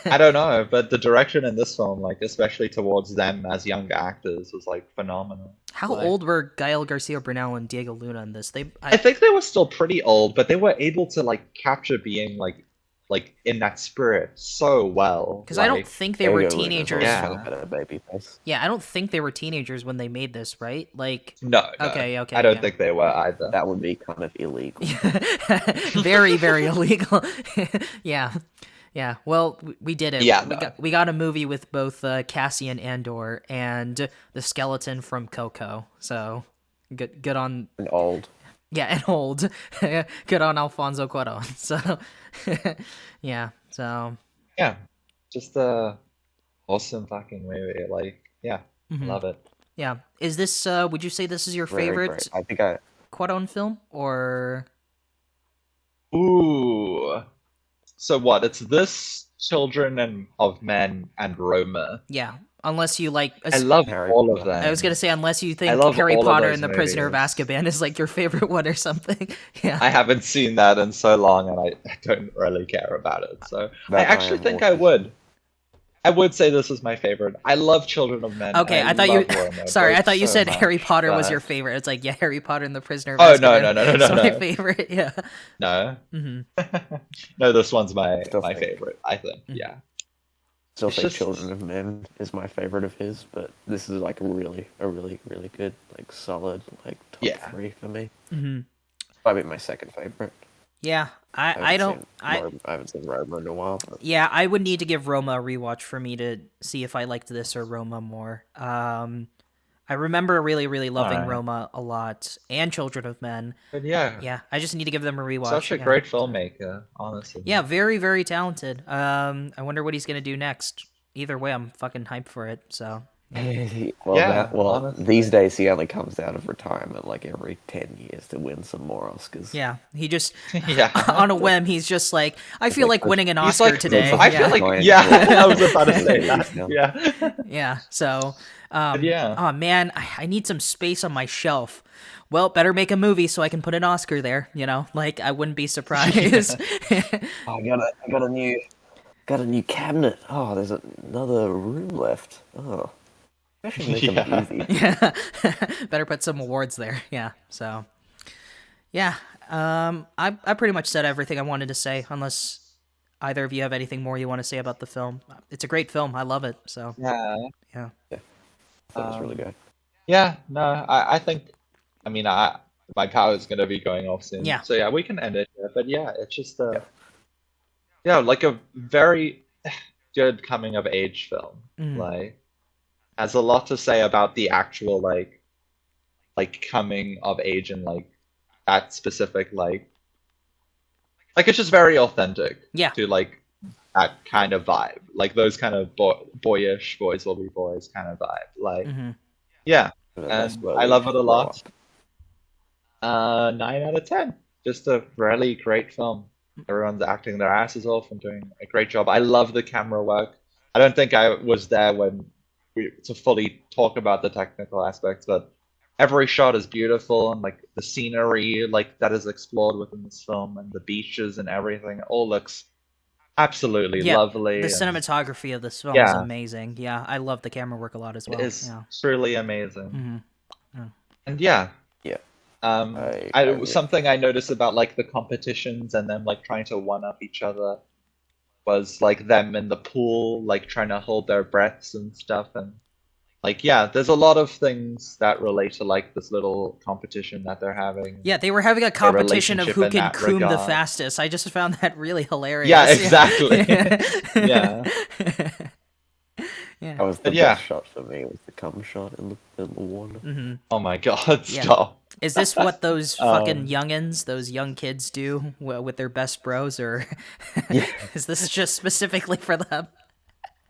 I don't know, but the direction in this film, like especially towards them as younger actors, was like phenomenal. How old were Gael Garcia Bernal and Diego Luna in this? I think they were still pretty old, but they were able to like capture being like in that spirit so well. Because I don't think they were teenagers. Baby face. Yeah, I don't think they were teenagers when they made this, right? Like no. Okay. I don't think they were either. That would be kind of illegal. Very, very illegal. Yeah. Yeah. Well, we did it. Yeah. We got a movie with both Cassian Andor and the skeleton from Coco. So good on. And old. Yeah, and old. Good on Alfonso Cuarón. So, yeah. So. Yeah, just a awesome fucking movie. Like, yeah, love it. Yeah. Is this? Would you say this is your favorite? Great. I think Cuarón film or? Ooh. So what? It's this, Children of Men, and Roma. Yeah. Unless you like... I love all of them. I was going to say, unless you think Harry Potter and the Prisoner of Azkaban is like your favorite one or something. Yeah. I haven't seen that in so long, and I don't really care about it. So I actually think I would. I would say this is my favorite. I love Children of Men. Okay, I thought you... Sorry, I thought you said Harry Potter was your favorite. It's like, yeah, Harry Potter and the Prisoner of Azkaban. No. It's my favorite, yeah. No. No, this one's my favorite, I think. Yeah. Still think Children of Men is my favorite of his, but this is like a really good, like solid, like top 3 for me. Probably my second favorite. Yeah, I haven't seen Roma in a while. But... Yeah, I would need to give Roma a rewatch for me to see if I liked this or Roma more. I remember really loving Roma a lot, and Children of Men. But yeah, I just need to give them a rewatch. Such a great filmmaker, honestly. Yeah, very talented. I wonder what he's gonna do next. Either way, I'm fucking hyped for it. So. These days he only comes out of retirement like every 10 years to win some more Oscars. Yeah, he just on a whim he's just like, I feel like winning an Oscar like, today. I feel like I was about to say that. Yeah. So oh man, I need some space on my shelf. Well, better make a movie so I can put an Oscar there, you know? Like I wouldn't be surprised. I got a new cabinet. Oh, there's another room left. Oh. Yeah. Better put some awards there. Yeah. So, yeah. I pretty much said everything I wanted to say, unless either of you have anything more you want to say about the film. It's a great film. I love it. So. Yeah. That was really good. Yeah. No, I think. I mean, my power is gonna be going off soon. Yeah. So yeah, we can end it here. But yeah, it's just like a very good coming of age film. Like. Has a lot to say about the actual like coming of age and like that specific like it's just very authentic to like that kind of vibe, like those kind of boyish boys will be boys kind of vibe. Like, yeah, That's and where I we love it a grow lot. up. 9 out of 10. Just a really great film. Everyone's acting their asses off and doing a great job. I love the camera work. I don't think I was there when to fully talk about the technical aspects, but every shot is beautiful, and like the scenery like that is explored within this film, and the beaches and everything, it all looks absolutely Yeah, lovely. the And cinematography of this film is yeah, amazing. Yeah, I love the camera work a lot as it well. is Yeah. truly amazing. Yeah. And yeah, Yeah, I something I noticed about like the competitions and them like trying to one up each other was like them in the pool, like trying to hold their breaths and stuff. And like, yeah, there's a lot of things that relate to like this little competition that they're having. Yeah, they were having a Their competition of relationship who in can that coom the regard. fastest. I just found that really hilarious. Yeah, exactly. Yeah. Yeah. that was the But yeah. best shot for me. Was the cum shot in the water. Oh my God, Yeah. stop. Is this what those fucking Um, youngins, those young kids do with their best bros, or Yeah. is this just specifically for them?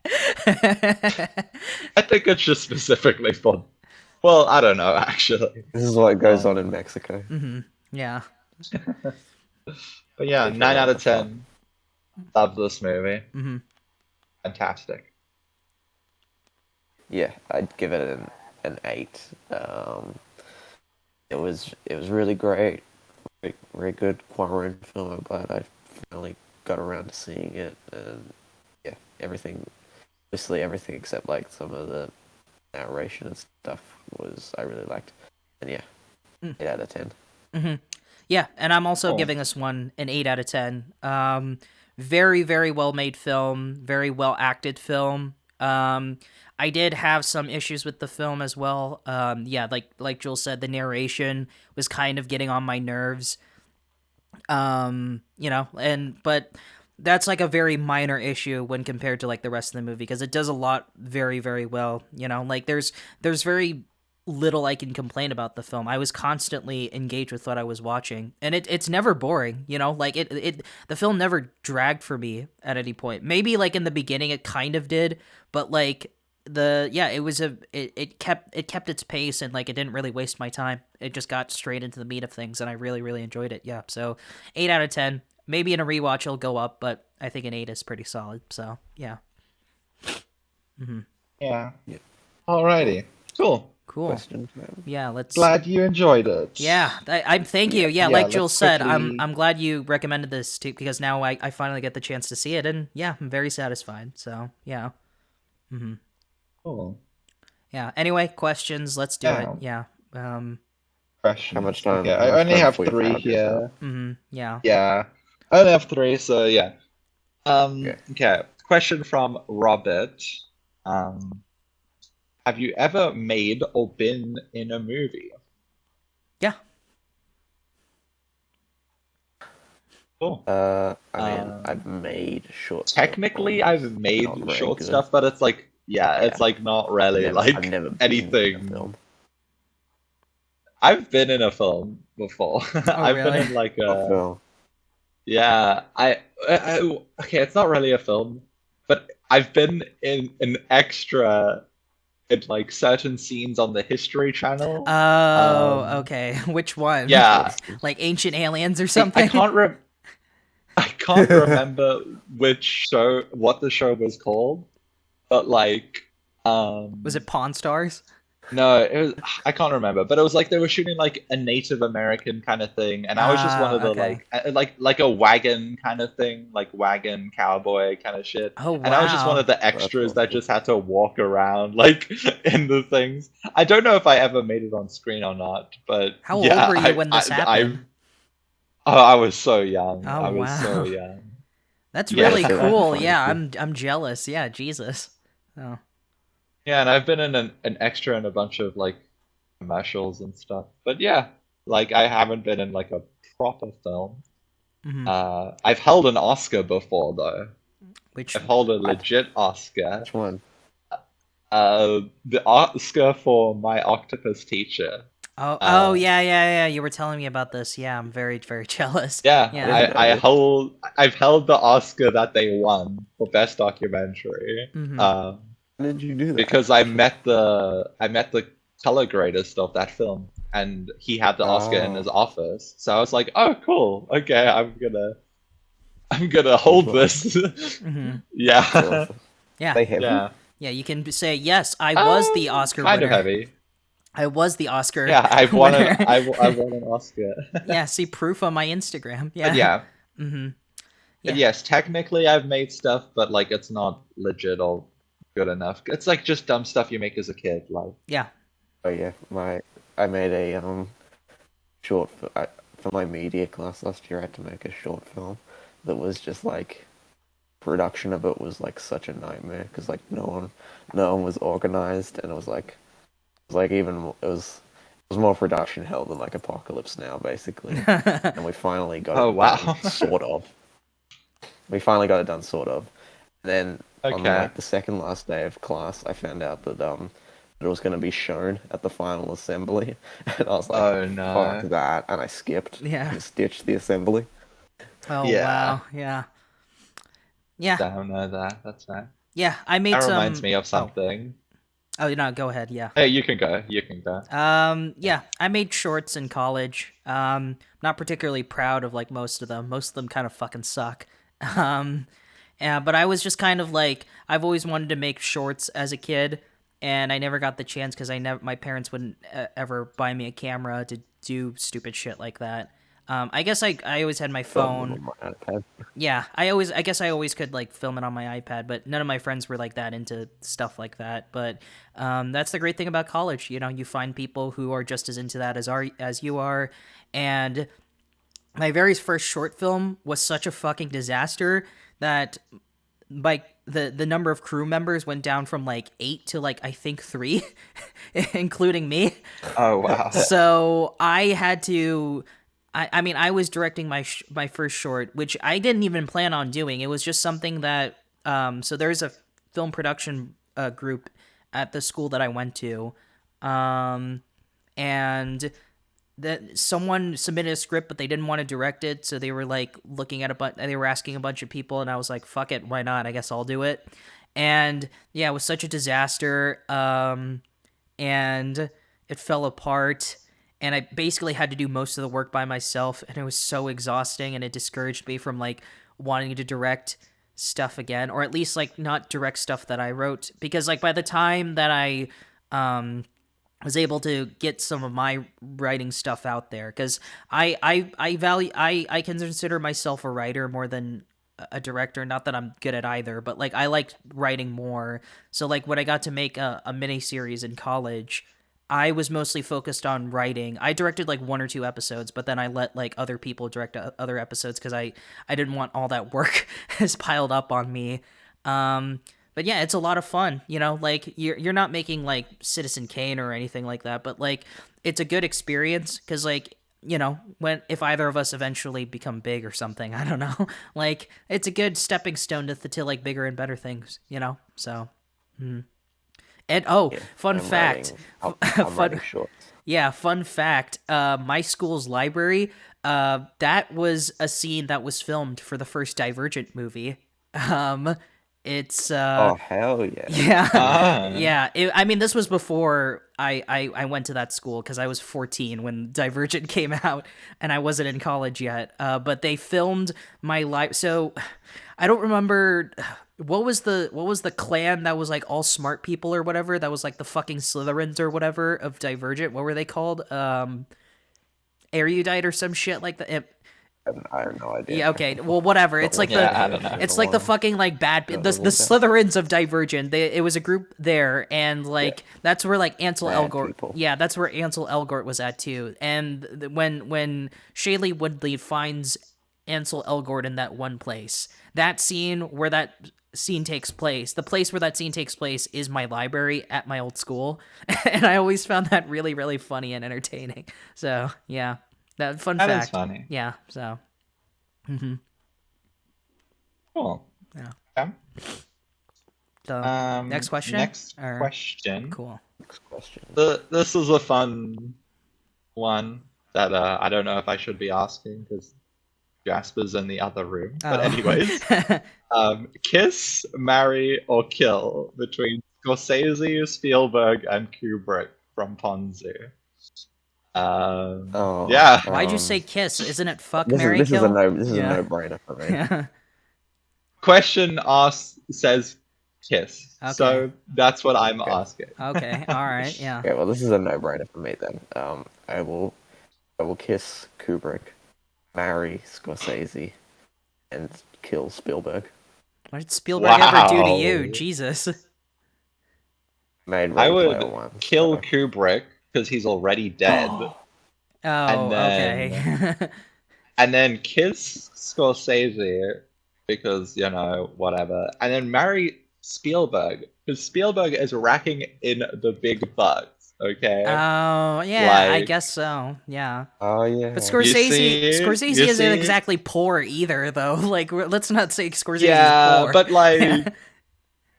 I think it's just specifically for. Well, I don't know actually. This is what goes on in Mexico. Yeah. But yeah, If you're 9 out on of the top. 10. Love this movie. Fantastic. Yeah, I'd give it an 8. It was really great. Very good Cuarón film. I'm glad I finally got around to seeing it. And yeah, basically everything except like some of the narration and stuff I really liked. And yeah, 8 out of 10. Yeah, and I'm also Cool. giving this one an 8 out of 10. Very, very well made film, very well acted film. I did have some issues with the film as well. Yeah, like Jules said, the narration was kind of getting on my nerves. But that's like a very minor issue when compared to like the rest of the movie, because it does a lot very, very well. Like there's very little I can complain about the film. I was constantly engaged with what I was watching, and it's never boring. Like the film never dragged for me at any point. Maybe like in the beginning it kind of did, but like it kept its pace, and like it didn't really waste my time. It just got straight into the meat of things, and I really, really enjoyed it. Yeah, so 8 out of 10. Maybe in a rewatch it'll go up, but I think an 8 is pretty solid. So yeah. Yeah. Alrighty. Cool. Cool. Questions, man? Yeah, let's. Glad you enjoyed it. Yeah, I'm. Thank you. Yeah, Yeah, like let's Jules said, quickly- I'm glad you recommended this too, because now I finally get the chance to see it, and yeah, I'm very satisfied. So yeah. Cool. Yeah. Anyway, questions. Let's do it. Yeah. Questions. How much time? Okay, how I much only time have before you 3 found yourself? here. Yeah. Yeah. I only have 3, so yeah. Okay. Okay. Question from Robert. Have you ever made or been in a movie? Yeah. Cool. I mean, I've made short. Technically, stuff, I've made not very short good. stuff, but it's like, yeah, it's like not really like I've never been in a anything. film. I've been in a film before. I've been really? in like a. Film. Yeah, okay, it's not really a film, but I've been in an extra in like certain scenes on the History Channel. Oh, okay. Which one? Yeah, Like Ancient Aliens or I something? can't remember what the show was called, but like, Was it Pawn Stars? no, I can't remember, but it was like they were shooting like a Native American kind of thing, and I was just one of the okay. like a wagon kind of thing, like wagon cowboy kind of shit. Oh, And I was just one wow. of the extras that awesome. just had to walk around like in the things. I don't know if I ever made it on screen or not, but How old yeah, were you when this happened? I was so young. Oh, I was so wow. young. That's Yeah, really so that's cool. funny, Yeah, too. I'm jealous. Yeah, Jesus. Oh. Yeah, and I've been in an extra in a bunch of like commercials and stuff. But yeah, like I haven't been in like a proper film. I've held an Oscar before though. Which I've held a legit Oscar. Which one? The Oscar for My Octopus Teacher. Oh, yeah. You were telling me about this. Yeah, I'm very, very jealous. Yeah, Yeah. I've held the Oscar that they won for best documentary. Mhm. How did you do that? Because I met the color gradist of that film, and he had the Oscar in his office. So I was like, oh, cool. Okay, I'm gonna hold this. Yeah. Awesome. Yeah. They heavy? Yeah. Yeah, you can say, yes, I was the Oscar kind winner. of heavy. I was the Oscar Yeah, I won winner. I won an Oscar. Yeah, see proof on my Instagram. Yeah. But yeah. Mm-hmm. But Yeah. yes, technically I've made stuff, but like it's not legit or good enough. It's like just dumb stuff you make as a kid, like. Yeah. Oh yeah, I made a short for my media class last year. I had to make a short film that was just like production of it was like such a nightmare because like no one was organized, and it was like it was more production hell than like Apocalypse Now basically. And we finally got Oh, it wow. done, sort of. We finally got it done sort of. And then on Okay. like the second last day of class, I found out that it was going to be shown at the final assembly, and I was like, Oh, no. fuck that, and I skipped Yeah. and stitched the assembly. Oh, Yeah. wow. Yeah. Yeah. Don't know that. That's right. Yeah, I made That some... reminds me of something. Oh, no, go ahead. Yeah. Hey, you can go. You can go. Yeah, I made shorts in college. Not particularly proud of like most of them. Most of them kind of fucking suck. Yeah, but I was just kind of like, I've always wanted to make shorts as a kid, and I never got the chance because my parents wouldn't ever buy me a camera to do stupid shit like that. I guess I always had my phone. On my iPad. Yeah, I guess I always could like film it on my iPad, but none of my friends were like that into stuff like that. But that's the great thing about college, you know, you find people who are just as into that as you are. And my very first short film was such a fucking disaster that like the number of crew members went down from like 8 to like I think 3, including me. Oh, wow. So I had to. I mean, I was directing my first short, which I didn't even plan on doing. It was just something that so there's a film production group at the school that I went to, and that someone submitted a script, but they didn't want to direct it, so they were like looking at they were asking a bunch of people, and I was like, fuck it, why not? I guess I'll do it. And yeah, it was such a disaster, and it fell apart. And I basically had to do most of the work by myself, and it was so exhausting, and it discouraged me from like wanting to direct stuff again, or at least like not direct stuff that I wrote, because like by the time that I was able to get some of my writing stuff out there, because I can consider myself a writer more than a director. Not that I'm good at either, but like I like writing more. So like when I got to make a mini series in college, I was mostly focused on writing. I directed like 1 or 2 episodes, but then I let like other people direct other episodes because I didn't want all that work as piled up on me. But yeah, it's a lot of fun, you know, like you're not making like Citizen Kane or anything like that, but like it's a good experience because like, you know, if either of us eventually become big or something, I don't know, like it's a good stepping stone to like bigger and better things, you know, so. And fun fact. Writing shorts. Yeah, fun fact. My school's library, that was a scene that was filmed for the first Divergent movie. It's Oh hell yeah! yeah, Ah. yeah. I mean, this was before I went to that school because I was 14 when Divergent came out, and I wasn't in college yet. But they filmed my so I don't remember. What was the clan that was like all smart people or whatever? That was like the fucking Slytherins or whatever of Divergent. What were they called? Erudite or some shit like that. I have no idea. Yeah, okay. Well, whatever. It's like I don't know. it's like the fucking like bad the Slytherins of Divergent. It was a group there, and like that's where like Ansel Bad Elgort. people. Yeah, that's where Ansel Elgort was at too. And when Shailene Woodley finds Ansel Elgort in that one place, that scene where that scene takes place, the place where that scene takes place is my library at my old school, and I always found that really, really funny and entertaining. So yeah, that fun That fact. is funny. Yeah. So. Cool. Yeah. Okay. So next question. Next Or- question. Cool. Next question. This is a fun one that I don't know if I should be asking because Jasper's in the other room. But anyways, kiss, marry, or kill between Scorsese, Spielberg, and Kubrick from Ponzu. Yeah. Why'd you say kiss? Isn't it fuck, This marry, is kill? a no-brainer for me. Yeah. Question says kiss. Okay. So that's what I'm asking. Okay, alright, yeah. Okay, well, this is a no-brainer for me then. I will kiss Kubrick, marry Scorsese, and kill Spielberg. What did Spielberg ever do to Wow. you? Jesus. Made I Ready would Player One, kill so- Kubrick because he's already dead. Oh, then- okay. And then kiss Scorsese because, whatever. And then marry Spielberg because Spielberg is racking in the big bucks, okay? Oh, yeah, I Like- guess so. Yeah. Oh yeah. But Scorsese You isn't see? exactly poor either, though. Like, let's not say Scorsese Yeah, is poor. but like...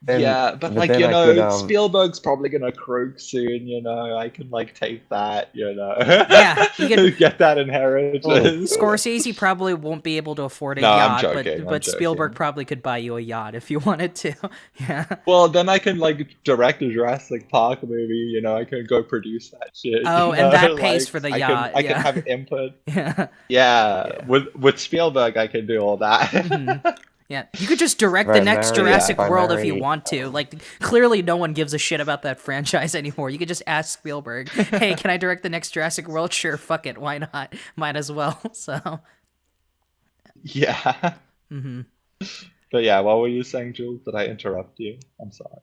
Then- yeah, but like, then I could, Spielberg's probably gonna croak soon, I can like take that, Yeah, you can- get that inheritance. Scorsese probably won't be able to afford a No, I'm yacht, joking, I'm but Spielberg joking. probably could buy you a yacht if you wanted to. Yeah. Well, then I can like direct a Jurassic Park movie, I can go produce that shit. Oh, and that pays for the yacht, I yeah. can have input. Yeah. Yeah, with Spielberg, I can do all that. Mhm. Yeah, you could just direct the Right, next marry- Jurassic yeah, if I World if you marry- want to. Like, clearly no one gives a shit about that franchise anymore. You could just ask Spielberg, hey, can I direct the next Jurassic World? Sure, fuck it, why not? Might as well, so... Yeah. hmm But yeah, what were you saying, Jules? Did I interrupt you? I'm sorry.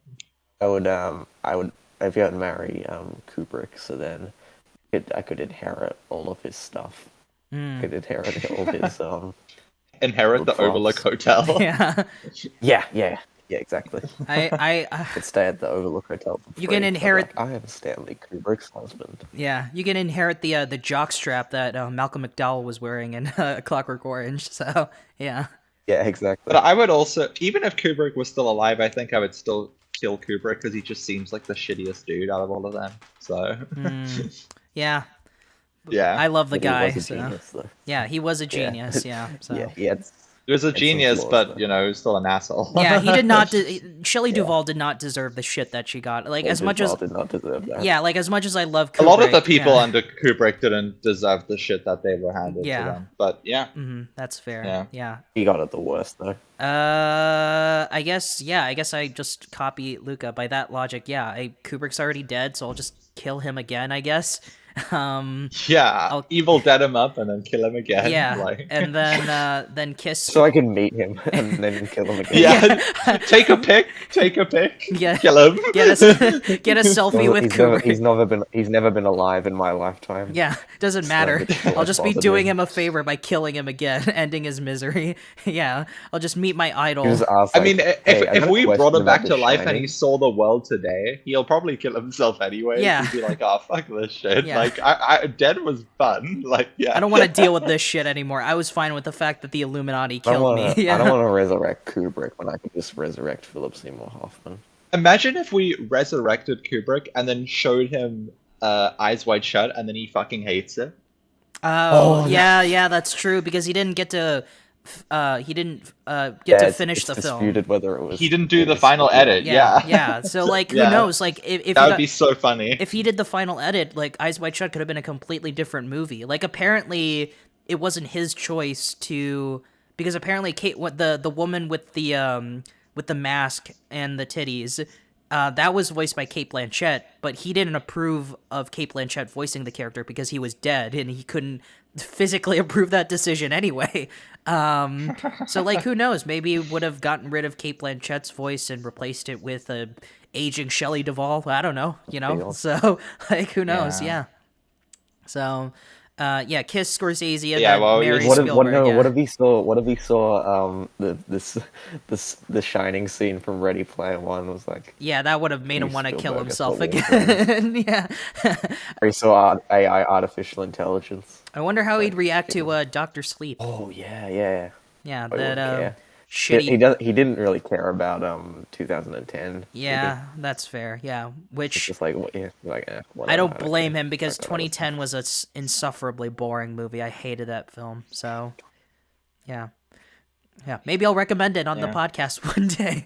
I would if you had to marry Kubrick, so then I could inherit all of his stuff. Mm. I could inherit all his Inherit the Props. Overlook Hotel. Yeah, yeah, exactly. I Could stay at the Overlook Hotel. For You free, can but, inherit- like, I am Stanley Kubrick's husband. yeah, you can inherit the jockstrap that Malcolm McDowell was wearing in Clockwork Orange, so, yeah. Yeah, exactly. But I would also, even if Kubrick was still alive, I think I would still kill Kubrick because he just seems like the shittiest dude out of all of them. So, Yeah, yeah. I love the But he guy, was a so... genius, though. Yeah, he was a genius, yeah, so... Yeah, he had. He was a some genius, flaws, but, though. he was still an asshole. Yeah, he did not. Shelley Duvall did not deserve the shit that she got. Like as much as did not deserve that. yeah, like as much as I love Kubrick, A lot of the people yeah. under Kubrick didn't deserve the shit that they were handed Yeah. to them. But yeah. That's fair. Yeah. Yeah. He got it the worst though. I guess. Yeah. I guess I just copy Luca by that logic. Yeah. Kubrick's already dead, so I'll just kill him again. I guess. Yeah, Evil Dead him up and then kill him again. Yeah. Like... And then kiss. So I can meet him and then kill him again. Yeah, take a pic, Yeah. kill him. Get a selfie with Kubrick. He's never been alive in my lifetime. Yeah, doesn't matter. it's I'll just be bothered doing me. him a favor by killing him again, ending his misery. Yeah, I'll just meet my idol. Just ask, I like, mean, "Hey, I if got a we brought question him back about to The life and Shining." he saw the world today, he'll probably kill himself anyway. Yeah. He'd be like, oh, fuck this shit. Yeah. Like, Dead was fun. Like, yeah. I don't want to deal with this shit anymore. I was fine with the fact that the Illuminati killed me. Yeah. I don't want to resurrect Kubrick when I could just resurrect Philip Seymour Hoffman. Imagine if we resurrected Kubrick and then showed him Eyes Wide Shut and then he fucking hates it. Oh, yeah, that's true because he didn't get to. He didn't get to finish the film. Disputed whether it was. He didn't do the final edit. Yeah. Yeah. So like, Yeah. who knows? Like, if That he would be so funny. if he did the final edit, like Eyes Wide Shut could have been a completely different movie. Like apparently it wasn't his choice to because apparently the woman with the mask and the titties that was voiced by Cate Blanchett, but he didn't approve of Cate Blanchett voicing the character because he was dead and he couldn't physically approve that decision anyway. So like who knows? Maybe would have gotten rid of Cate Blanchett's voice and replaced it with a aging Shelley Duvall. I don't know, So like who knows? Yeah. So yeah, kiss Scorsese and Yeah, then well, marry What Spielberg. if, yeah. what if he saw the Shining scene from Ready Player One was like, Yeah, that would have made him Use want to kill Spielberg as himself the again. Yeah. or he saw AI artificial intelligence. I wonder how he'd react to Doctor Sleep. Oh yeah. Yeah, I wouldn't care. shitty. He didn't really care about 2010. Yeah, that's fair. Yeah, It's which just like whatever, I don't blame him because Check that out. 2010 was an insufferably boring movie. I hated that film. So, yeah. Yeah, maybe I'll recommend it on the Yeah. podcast one day.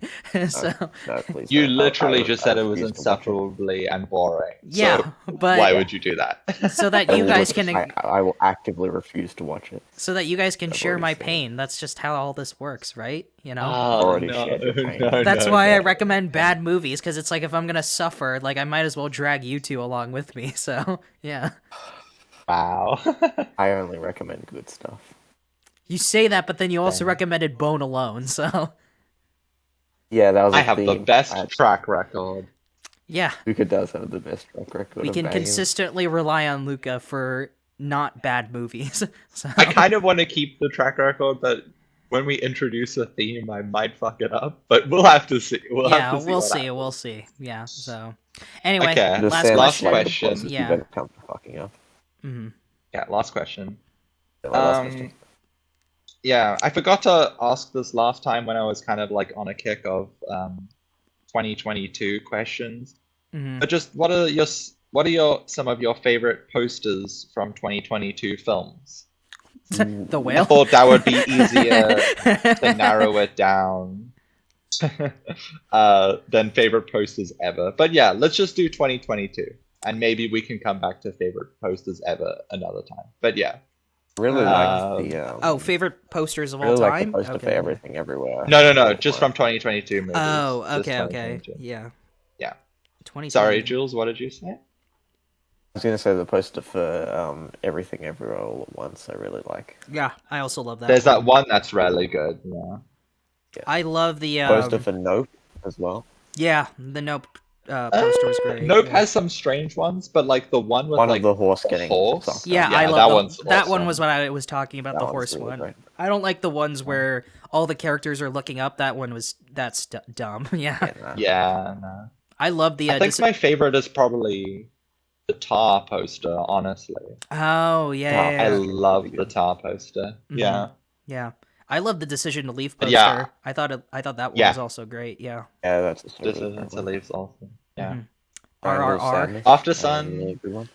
So, No, please You don't. literally I just said it was refuse to watch it. insufferably and boring. yeah, So but why would you do that? so that I you will guys ref- can I will actively refuse to watch it. so that you guys can I've share already my seen it. pain. That's just how all this works, right? You know. already shared your pain. That's no, why I no. recommend bad movies because it's like if I'm gonna suffer, like I might as well drag you two along with me. So yeah, Wow. I only recommend good stuff. you say that, but then you also Damn. recommended Bone Alone. So Yeah, that was. I have the theme. best track record. yeah, Luca does have the best track record. we of can banging. consistently rely on Luca for not bad movies. So I kind of want to keep the track record, but when we introduce a theme, I might fuck it up. But we'll have to see. We'll yeah, have to see. we'll what see. happens. We'll see. Yeah. So anyway, Okay. Just last sounds question. like the question. positive Yeah. when it comes to fucking up. hmm Yeah. Last question. Yeah, my last question. Yeah, I forgot to ask this last time when I was kind of like on a kick of 2022 questions. hmm But just what are some of your favorite posters from 2022 films? The I whale. thought that would be easier to narrow it down than favorite posters ever. But yeah, let's just do 2022, and maybe we can come back to favorite posters ever another time. But yeah, Really like the. Oh, favorite posters of all Really like the time. poster for Everything Everywhere. no, just from 2022 movies. Oh, Just okay, okay, 2022. yeah. Yeah. 20. Sorry, Jules, what did you say? I was gonna say the poster for Everything Everywhere All at Once. I really like. Yeah, I also love that. There's that one that's really good. Yeah. I love the Poster for Nope as well. yeah, the Nope poster was great. Nope yeah. has some strange ones, but like the one with One like of the horse the getting horse? sucked Yeah, up. I that love one's that one awesome. was what I was talking about, That the one's horse really one. great. I don't like the ones where all the characters are looking up. That's dumb. Yeah. Nah. Yeah, no. I love the I think my favorite is probably the Tar poster, honestly. Oh, yeah. yeah, I yeah. love the Tar poster. Mhm. Yeah. Yeah. I love the Decision to Leave But poster. yeah. I thought that one Yeah. was also great. Yeah. Yeah, that's a This really is great one. Leaves also. Yeah. Mhm. Triangle of RRR. Sadness, After another Sun, really good one.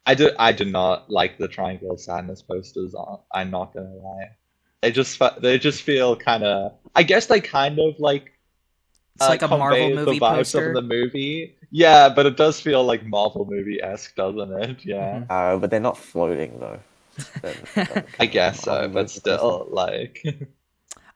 I do not like the Triangle of Sadness posters. I'm not gonna lie. They just feel kind of. I guess they kind of like. It's like a Marvel convey movie the vibes poster. of the movie. Yeah, but it does feel like Marvel movie-esque, doesn't it? Yeah. Mhm. But they're not floating though. I guess so, but still, like.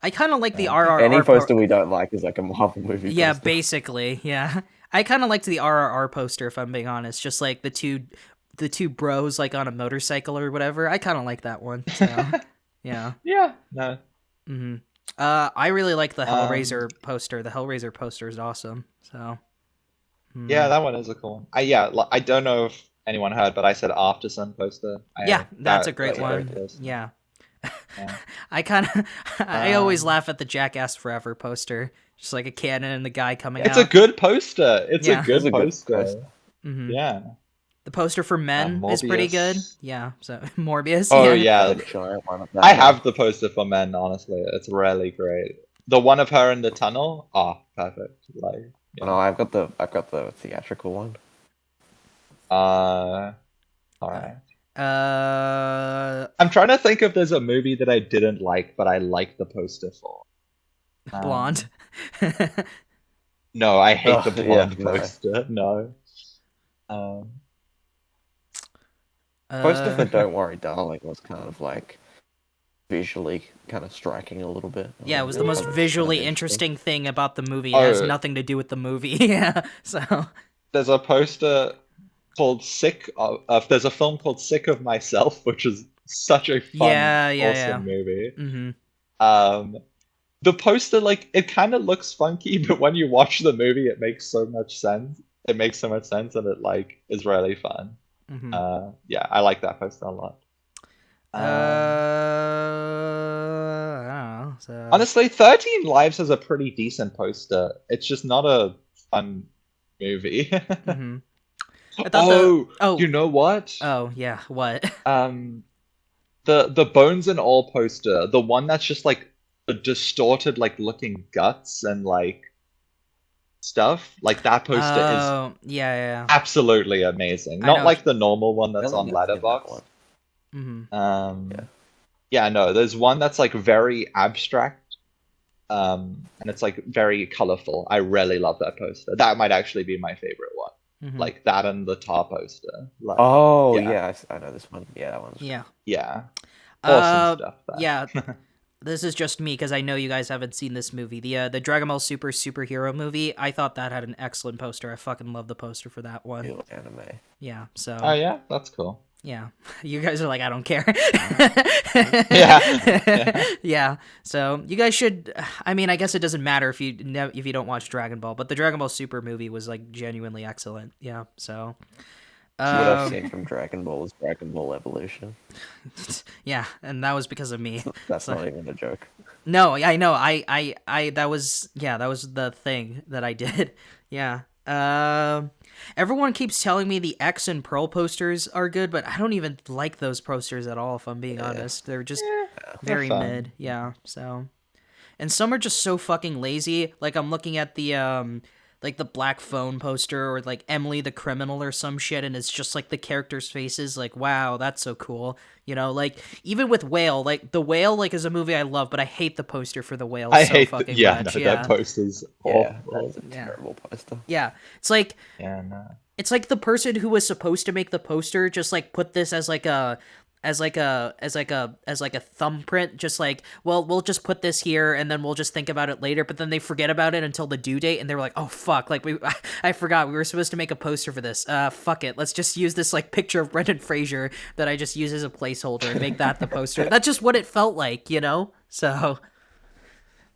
I kind of like the RRR. Any poster we don't like is like a Marvel movie. Yeah, poster. basically. Yeah. I kind of liked the RRR poster, if I'm being honest. Just like the two bros like on a motorcycle or whatever. I kind of like that one. So, yeah. Yeah. No. hmm I really like the Hellraiser poster. The Hellraiser poster is awesome. So. Yeah, that one is a cool one. I don't know if anyone heard, but I said After Sun poster. Yeah, that's a great that's one. great poster. Yeah. Yeah. I always laugh at the Jackass Forever poster. Just like a cannon and the guy coming It's out. a good poster. It's Yeah. a good It's a good poster. poster. Mhm. Yeah. The poster for Men is pretty good. Morbius. Yeah. So Morbius. Oh yeah. yeah. The giant one of that I one. have the poster for Men, honestly. It's really great. The one of her in the tunnel? Oh, perfect. Like No, I've got the theatrical one. alright. I'm trying to think if there's a movie that I didn't like, but I like the poster for. Blonde. No, I hate the yeah, blonde no. poster. No. Poster for Don't Worry Darling was kind of like visually kind of striking a little bit. Yeah, it was the most Kind of visually interesting thing about the movie. It has Oh. nothing to do with the movie. Yeah. So. There's a poster called Sick of there's a film called Sick of Myself, which is such a fun, awesome movie. Mm-hmm. The poster, like, it kind of looks funky, but when you watch the movie, it makes so much sense. It makes so much sense, and it like is really fun. Mm-hmm. Yeah, I like that poster a lot. I don't know. So. Honestly, 13 Lives has a pretty decent poster. It's just not a fun movie. Mhm. I thought oh. You know what? Oh yeah. What? The Bones and All poster, the one that's just like the distorted like looking guts and like stuff. Like that poster is Oh, yeah. absolutely amazing. I Not know. like the normal one that's I on don't think I've seen that Letterboxd. one. Mm-hmm. Yeah, no, there's one that's like very abstract, and it's like very colorful. I really love that poster. That might actually be my favorite one. Mm-hmm. Like that and the tar poster. Like, Oh, yeah. yeah, I know this one. Yeah, that one's... Yeah. yeah, awesome stuff. There. Yeah. This is just me because I know you guys haven't seen this movie. The Dragon Ball Super superhero movie. I thought that had an excellent poster. I fucking love the poster for that one. Real anime. Yeah. So. Oh yeah, that's cool. Yeah, you guys are like, I don't care. Yeah. Yeah. So you guys should. I mean, I guess it doesn't matter if you don't watch Dragon Ball, but the Dragon Ball Super movie was like genuinely excellent. Yeah. So. What I've seen from Dragon Ball is Dragon Ball Evolution. Yeah, and that was because of me. That's not even a joke. No, I know. I that was the thing that I did. Yeah. Everyone keeps telling me the X and Pearl posters are good, but I don't even like those posters at all, if I'm being honest. They're just very fun. mid. Yeah, so. And some are just so fucking lazy. Like, I'm looking at the, like, the Black Phone poster, or, like, Emily the Criminal or some shit, and it's just, like, the characters' faces. Like, wow, that's so cool. You know, like, even with Whale, like, The Whale, like, is a movie I love, but I hate the poster for The Whale I so hate fucking yeah, much. no, Yeah, that poster's Yeah, awful. that is a Yeah. terrible poster. yeah. It's like... Yeah, no. It's like the person who was supposed to make the poster just like put this as like a thumbprint, just like, well, we'll just put this here and then we'll just think about it later, but then they forget about it until the due date and they were like, oh fuck, like I forgot we were supposed to make a poster for this. Fuck it, let's just use this like picture of Brendan Fraser that I just use as a placeholder and make that the poster. That's just what it felt like, you know? So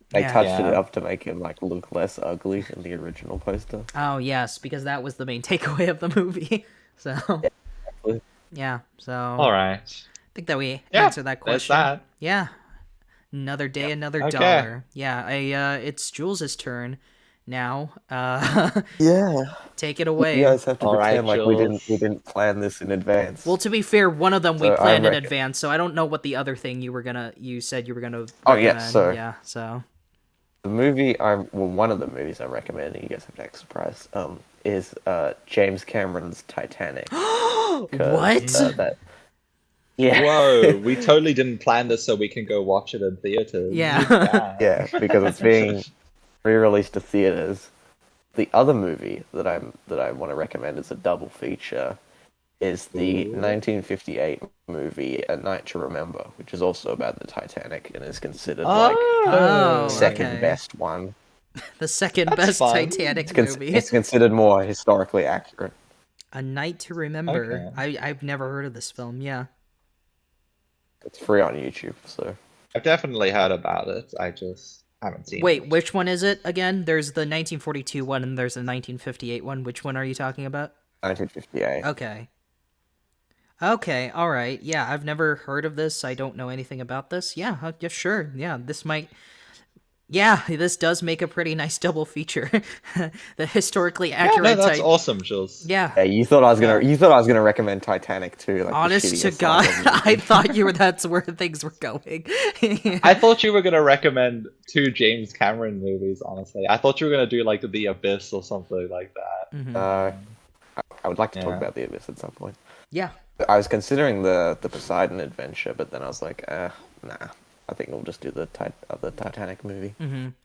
They Yeah. touched it Yeah. up to make him like look less ugly in the original poster. oh yes, because that was the main takeaway of the movie. So Exactly. yeah, so All right. I think that we Yeah, answered that there's question. that. Yeah. Another day, another Okay. dollar. Yeah, it's Jules' turn now. Yeah. Take it You away. guys have to All right, pretend like we Jules. didn't plan this in advance. Well, to be fair, one of them we So I planned in reckon- advance, so I don't know what the other thing you said you were gonna Oh, yeah, recommend. so- Yeah, so The movie one of the movies I'm recommending, you guys have to act surprised, is James Cameron's Titanic. 'Cause, What? that, yeah. Whoa, we totally didn't plan this so we can go watch it in theaters. Yeah. Yeah, because it's being re-released to theaters. The other movie that I want to recommend as a double feature is the 1958 movie A Night to Remember, which is also about the Titanic and is considered like Oh, second okay. best one. the second That's best fun. Titanic It's, movie. it's considered more historically accurate. A Night to Remember. Okay. I've never heard of this film. Yeah. It's free on YouTube, so I've definitely heard about it. I just haven't seen Wait, it. which one is it again? There's the 1942 one and there's the 1958 one. Which one are you talking about? 1958. Okay. Okay, all right. Yeah, I've never heard of this. I don't know anything about this. Yeah, yeah, sure. Yeah, this might. Yeah, this does make a pretty nice double feature. The historically Yeah, accurate. no, that's awesome, Jules. Yeah. Yeah, you thought I was gonna recommend Titanic too. Like the Honest to shittiest God, London movie. I thought that's where things were going. I thought you were gonna recommend two James Cameron movies. Honestly, I thought you were gonna do like The Abyss or something like that. Mhm. I would like to Yeah. talk about The Abyss at some point. Yeah. I was considering the Poseidon adventure, but then I was like, nah. I think we'll just do the Titanic movie.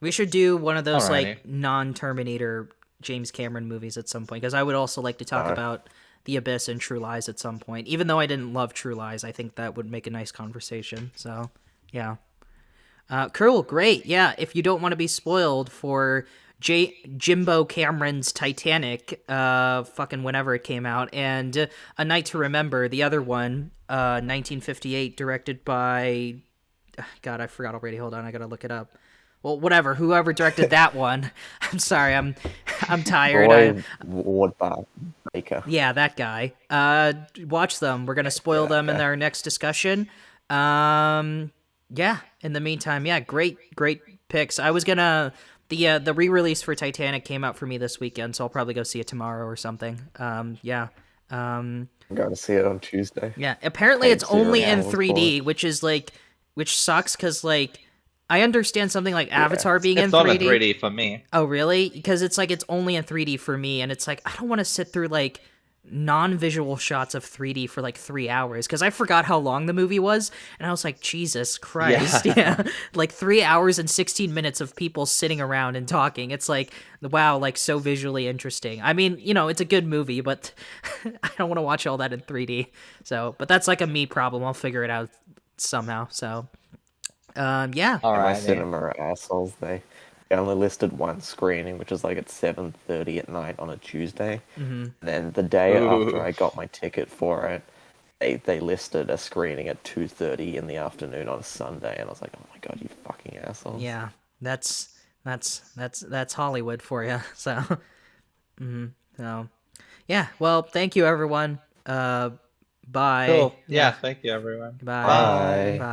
We should do one of those Alrighty. like non-Terminator James Cameron movies at some point because I would also like to talk about The Abyss and True Lies at some point. Even though I didn't love True Lies, I think that would make a nice conversation. So, yeah. Cool, great. Yeah, if you don't want to be spoiled for Jimbo Cameron's Titanic, fucking whenever it came out, and A Night to Remember, the other one, 1958, directed by... God, I forgot already. Hold on, I gotta look it up. Well, whatever. Whoever directed that one. I'm sorry. I'm tired. Roy Baker. Yeah, that guy. Watch them. We're gonna spoil them in our next discussion. Yeah. In the meantime, yeah, great picks. I was gonna the re-release for Titanic came out for me this weekend, so I'll probably go see it tomorrow or something. Yeah. I'm going to see it on Tuesday. Yeah. Apparently, Paid it's only in 0 3D, which sucks because like I understand something like Avatar being in It's not 3D. in 3D for me. Oh, really? Because it's like it's only in 3D for me, and it's like I don't want to sit through like non-visual shots of 3D for like 3 hours because I forgot how long the movie was, and I was like, Jesus Christ, yeah, like 3 hours and 16 minutes of people sitting around and talking. It's like, wow, like so visually interesting. I mean, you know, it's a good movie, but I don't want to watch all that in 3D. So, but that's like a me problem. I'll figure it out somehow. So, yeah. All My right. cinema are assholes. They only listed one screening, which is like at 7:30 at night on a Tuesday. And then the day after I got my ticket for it, they listed a screening at 2:30 in the afternoon on a Sunday, and I was like, oh my god, you fucking assholes. Yeah, that's Hollywood for you. So, so yeah. Well, thank you, everyone. Bye. Cool. Yeah. Thank you, everyone. Bye. Bye. Bye.